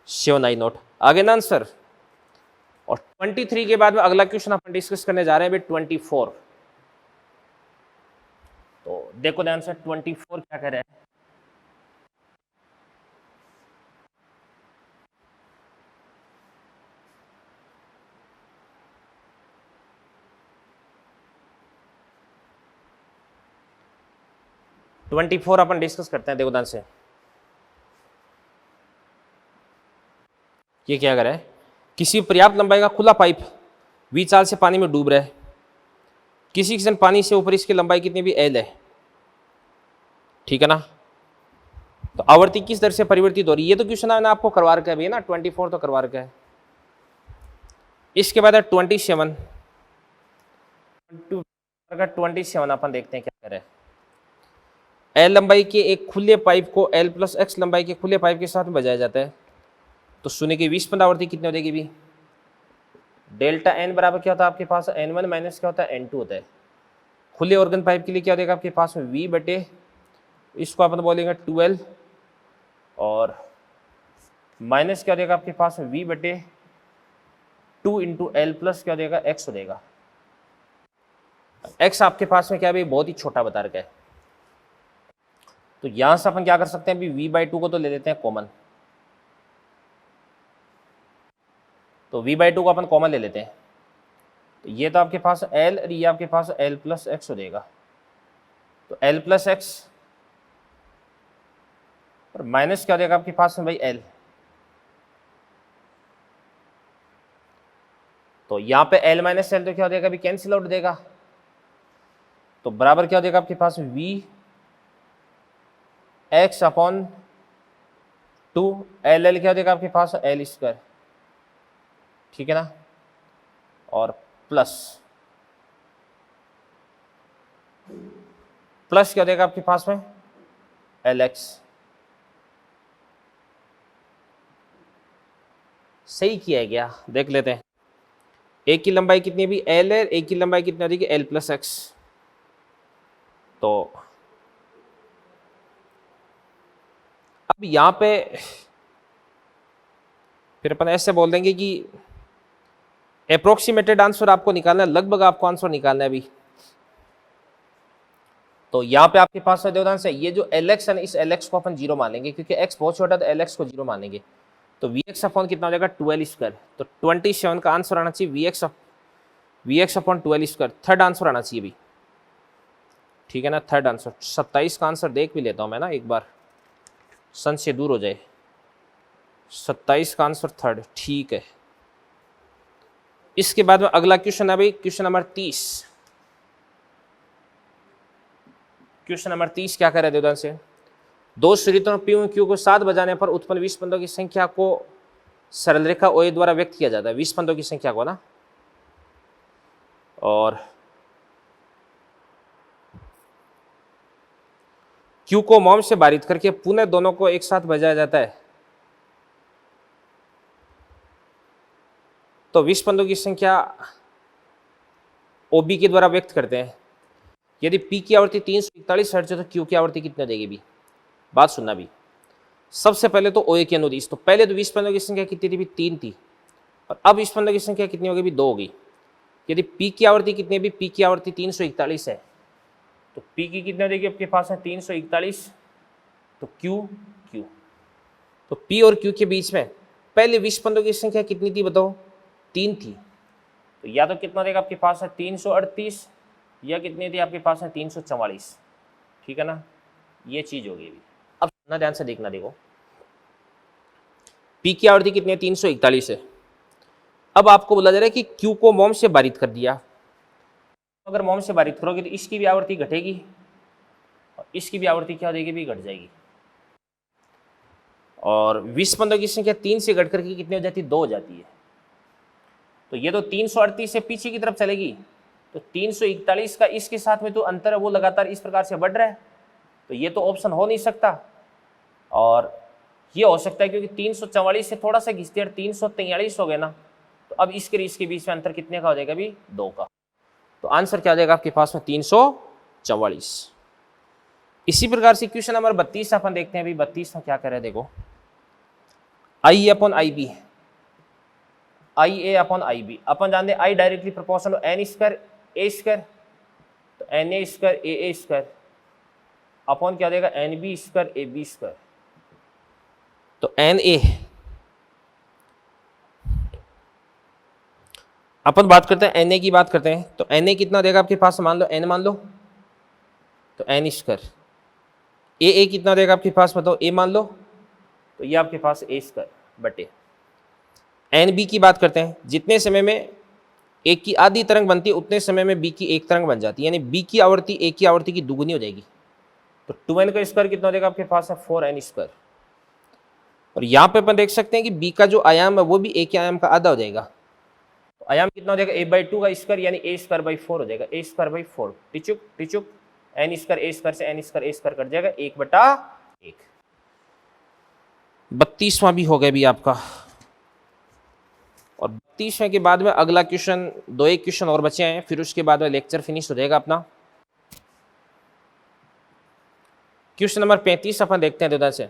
7i नॉट आगे ना आंसर। और 23 के बाद में अगला क्वेश्चन अपन डिस्कस करने जा रहे हैं 24। तो देखो ध्यान से 24 क्या कह रहे हैं, 24 अपन डिस्कस करते हैं, देखो ध्यान से। ये क्या कर रहा है, किसी पर्याप्त लंबाई का खुला पाइप 20 साल से पानी में डूब रहा है, किसी क्षण पानी से ऊपर इसकी लंबाई कितनी भी एल है, ठीक है ना। तो आवृत्ति किस दर से परिवर्तित हो रही है, ये तो क्वेश्चन मैंने आपको करवा रखा है भैया ना, 24 तो करवा रखा है। इसके बाद है 27 अपन देखते हैं क्या करे। एल लंबाई के एक खुले पाइप को एल प्लस एक्स लंबाई के खुले पाइप के साथ में बजाया जाता है, तो शून्य की 20 आवृत्ति कितनी हो जाएगी भी, डेल्टा एन बराबर क्या होता है आपके पास, N1 माइनस क्या होता है, N2 होता है। खुले ऑर्गन पाइप के लिए क्या हो जाएगा आपके पास में V बटे, इसको अपन बोलेंगे 12, और माइनस क्या हो जाएगा आपके पास में V बटे 2 इंटू एल प्लस क्या हो जाएगा x हो जाएगा। x आपके पास में क्या है, बहुत ही छोटा बता रखा है, तो यहां से अपन क्या कर सकते हैं, अभी v/2 को तो ले लेते हैं कॉमन, तो v/2 को अपन कॉमन ले लेते हैं, तो ये तो आपके पास l और ये आपके पास l प्लस एक्स हो जाएगा, तो l प्लस एक्स और माइनस क्या हो जाएगा आपके पास में भाई l, तो यहाँ पे l माइनस एल तो क्या हो जाएगा, अभी कैंसिल आउट देगा, तो बराबर क्या हो जाएगा आपके पास v x अपॉन 2 एल क्या हो जाएगा आपके पास एल स्क्वायर, ठीक है ना, और प्लस क्या हो जाएगा आपके पास में एल एक्स। सही किया है क्या, देख लेते हैं। एक की लंबाई कितनी भी एल है, एक की लंबाई कितनी होगी एल प्लस एक्स, तो अब यहां पे फिर अपन ऐसे बोल देंगे कि अप्रोक्सीमेटेड आंसर आपको निकालना है, लगभग आपको आंसर निकालना है अभी। तो यहाँ पे आपके पास देवदान से ये जो Lx है ना, इस Lx को अपन 0 मान लेंगे, क्योंकि x बहुत छोटा, तो Lx को 0 मानेंगे, तो Vx अपॉन कितना हो जाएगा 12 स्क्वायर, तो 27 का आंसर आना चाहिए Vx upon 12 square, third answer आना चाहिए भी, ठीक है ना, थर्ड आंसर। 27 का आंसर देख भी लेता हूँ मैं ना एक बार, संशय दूर हो जाए। 27 का आंसर थर्ड, ठीक है। इसके बाद में अगला क्वेश्चन है भाई, क्वेश्चन नंबर 30। क्वेश्चन नंबर 30 क्या कर रहे देवदान से, दो श्रुतियों P और Q को 7 बजाने पर उत्पन्न 20 स्पंदों की संख्या को सरल रेखा OA द्वारा व्यक्त किया जाता है, 20 स्पंदों की संख्या को ना, और Q को मोम से बारित करके पुनः दोनों को एक साथ बजाया जाता है, तो 20 स्पंदों की संख्या OB के द्वारा व्यक्त करते हैं। यदि P की आवृत्ति 341 हर्ट्ज है तो Q की आवृत्ति कितनी देगी भी, बात सुनना भी। सबसे पहले तो OA की अनुदिश, तो पहले तो 20 स्पंदों की संख्या कितनी थी भी, 3 थी, और अब 20 स्पंदों की संख्या कितनी होगी भी, 2 होगी। यदि P की आवृत्ति कितनी है भी, P की आवृत्ति 341 है, तो P की कितनी देगी आपके पास है 341, तो Q, तो P और Q के बीच में पहले 20 स्पंदों की संख्या कितनी थी बताओ, 3 थी, तो या तो कितना देगा आपके पास है 338, या कितनी थी आपके पास है 344, ठीक है ना, ये चीज होगी भी। अब ना ध्यान से देखना, देखो P की आवृत्ति कितनी है 341 है, अब आपको बोला जा रहा है कि Q को मोम से बारित कर दिया, अगर मोम से बारित करोगे तो इसकी भी आवृत्ति घटेगी और इसकी भी आवृत्ति क्या हो जाएगी भी, घट जाएगी, और 20 स्पंदों की संख्या 3 से घट करके कितनी हो जाती है, 2 हो जाती है, तो ये तो 338 से पीछे की तरफ चलेगी, तो 341 का इसके साथ में तो अंतर है वो लगातार इस प्रकार से बढ़ रहा है, तो ये तो ऑप्शन हो नहीं सकता, और ये हो सकता है क्योंकि 344 से थोड़ा सा घिसते 343 हो गए ना, तो अब इसके बीच में अंतर कितने का हो जाएगा भी, 2 का, तो आंसर क्या हो जाएगा आपके पास में 344। इसी प्रकार से क्वेश्चन नंबर 32 अपन देखते हैं, अभी 32 में क्या कर रहे हैं, देखो I upon I B, I A upon I B, अपन जानते हैं I directly proportional N square A square, तो N A square A square upon क्या देगा N B square A B square, तो एन ए अपन बात करते हैं, एन ए की बात करते हैं, तो एन ए कितना देगा आपके पास, मान लो एन मान लो, तो एन स्क्वायर ए कितना देगा आपके पास, बताओ ए मान लो, तो ये आपके पास ए स्क्वायर बटे एन बी की बात करते हैं। जितने समय में ए की आधी तरंग बनती है उतने समय में बी की एक तरंग बन जाती है, यानी बी की आवृत्ति ए की आवृत्ति की दुगुनी हो जाएगी। तो 2n का स्क्वायर कितना देगा आपके पास है 4n स्क्वायर। और यहाँ पे अपन देख सकते हैं कि बी का जो आयाम है वो भी ए के आयाम का आधा हो जाएगा। तो आयाम कितना हो जाएगा a/2 का स्क्वायर, यानी a स्क्वायर बाई 4 हो जाएगा, a square by 4 टिचुक टिचुक n square a square से n square a square cut जाएगा 1/1। 32वां भी हो गया भी आपका। और 32वें के बाद में अगला क्वेश्चन, 2-1 क्वेश्चन और बचे हैं, फिर उसके बाद में लेक्चर फिनिश हो जाएगा अपना। क्वेश्चन नंबर 35 अपन देखते हैं दादा से।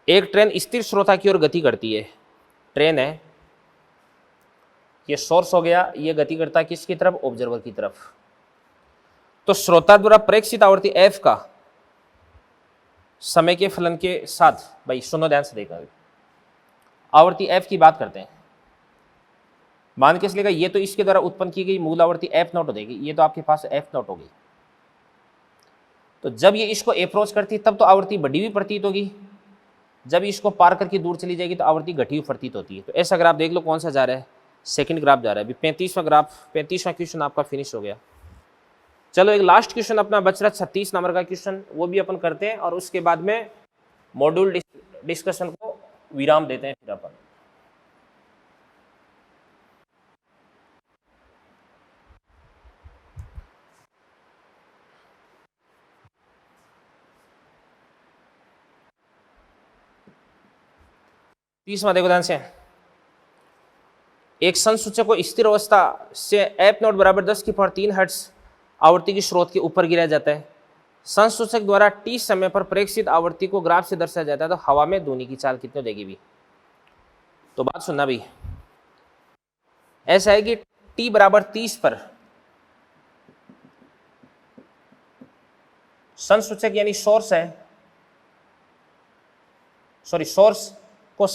एक ट्रेन स्थिर श्रोता की ओर गति करती है, ट्रेन है, ये सोर्स हो गया, ये गति करता है किसकी तरफ, ऑब्जर्वर की तरफ। तो श्रोता द्वारा प्रेक्षित आवृत्ति f का समय के फलन के साथ, भाई सुनो ध्यान से देखना, आवृत्ति f की बात करते हैं। मान के चलेगा ये तो इसके द्वारा उत्पन्न की गई मूल आवृत्ति f0 हो जाएगी, ये तो आपके पास f0 हो गई। तो जब ये इसको अप्रोच करती तब तो आवृत्ति बढ़ी हुई प्रतीत होगी, जब इसको पार करके दूर चली जाएगी तो आवृत्ति घटी हुई प्रतीत होती है। तो ऐसा ग्राफ देख लो कौन सा जा रहा है, सेकंड ग्राफ जा रहा है। अभी 35वां ग्राफ, 35वां क्वेश्चन आपका फिनिश हो गया। चलो एक लास्ट क्वेश्चन अपना बच रहा 36 नंबर का क्वेश्चन, वो भी अपन करते हैं और उसके बाद में मॉड्यूल डिस्कशन को विराम देते हैं फिर अपन। तीसवां देखो ध्यान से, एक संसूचक को स्थिर अवस्था से f0 बराबर 10⁻³ हर्ट्ज आवृत्ति की स्रोत के ऊपर गिराया जाता है। संसूचक द्वारा t समय पर प्रेक्षित आवृत्ति को ग्राफ से दर्शाया जाता है, तो हवा में ध्वनि की चाल कितनी हो जाएगी भी। तो बात सुनना भी, ऐसा है कि t बराबर 30 पर संसूचक यानी सोर्स है, सोर्स को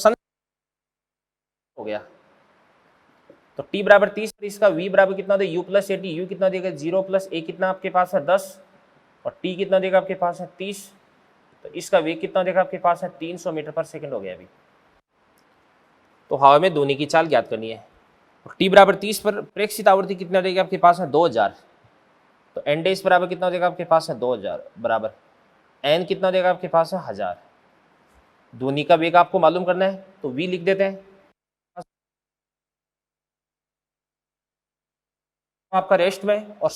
हो गया, तो t बराबर 30 पर इसका v बराबर कितना दे u plus A T, u कितना देगा 0 प्लस a कितना आपके पास है 10 और t कितना देगा आपके पास है 30, तो इसका वेग कितना देगा आपके पास है 300 मीटर पर सेकंड हो गया अभी। तो हवा में ध्वनि की चाल ज्ञात करनी है। और t बराबर 30 पर प्रेक्षित आवृत्ति कितना देगा आपके पास है 2000, तो n डेज बराबर कितना देगा आपके पास है 2000 बराबर n कितना देगा आपके पास है 1000। ध्वनि का वेग आपको मालूम करना है तो v लिख देते हैं, आपका रेस्ट में, और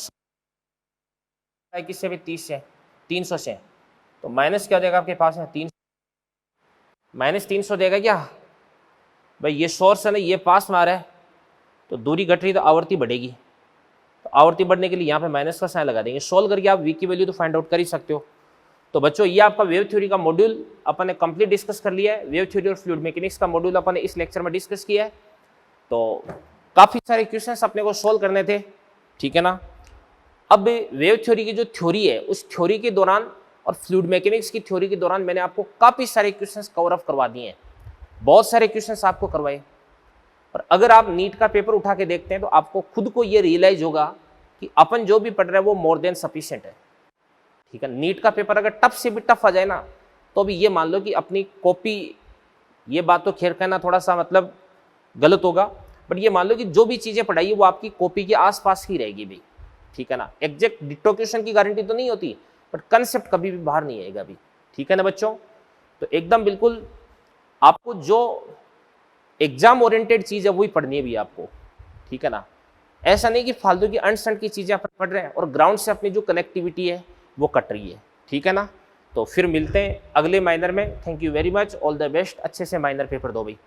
किससे भी 30 से 300 से, तो माइनस क्या देगा आपके पास है 300, माइनस 300 देगा क्या भाई। ये सोर्स है ना, ये पास में आ रहा है तो दूरी घट रही तो आवृत्ति बढ़ेगी, तो आवृत्ति बढ़ने के लिए यहाँ पे माइनस का साइन लगा देंगे। सोल्व करके आप v की वैल्यू तो फाइंड आउट कर ही सकते हो। तो बच्चों ये आपका वेव थ्योरी का मॉड्यूल अपन ने कंप्लीट डिस्कस कर लिया है। वेव थ्योरी और फ्लूइड मैकेनिक्स का मॉड्यूल अपन ने इस लेक्चर में डिस्कस किया है। तो काफ़ी सारे क्वेश्चंस अपने को सोल्व करने थे, ठीक है ना। अब वेव थ्योरी की जो थ्योरी है उस थ्योरी के दौरान और फ्लूइड मैकेनिक्स की थ्योरी के दौरान मैंने आपको काफ़ी सारे क्वेश्चंस कवर अप करवा दिए हैं, बहुत सारे क्वेश्चंस आपको करवाए। और अगर आप नीट का पेपर उठा के देखते हैं तो आपको खुद को ये रियलाइज होगा कि अपन जो भी पढ़ रहे हैं वो मोर देन सफिशिएंट है, ठीक है। नीट का पेपर अगर टफ से भी टफ आ जाए ना तो भी ये मान लो कि अपनी कॉपी, ये बात तो खैर कहना थोड़ा सा मतलब गलत होगा, बट ये मान लो कि जो भी चीज़ें पढ़ाई है वो आपकी कॉपी के आसपास ही रहेगी भी, ठीक है ना। एग्जैक्ट डिट्टो क्वेश्चन की गारंटी तो नहीं होती, बट कंसेप्ट कभी भी बाहर नहीं आएगा भी, ठीक है ना बच्चों। तो एकदम बिल्कुल आपको जो एग्जाम ओरिएंटेड चीज़ है वही पढ़नी है भी आपको, ठीक है ना। ऐसा नहीं कि फालतू की अनस्टैंड की चीज़ें अपन पढ़ रहे हैं और ग्राउंड से अपनी जो कनेक्टिविटी है वो कट रही है, ठीक है ना। तो फिर मिलते हैं अगले माइनर में। Thank you very much, all the best, अच्छे से माइनर पेपर दो भाई।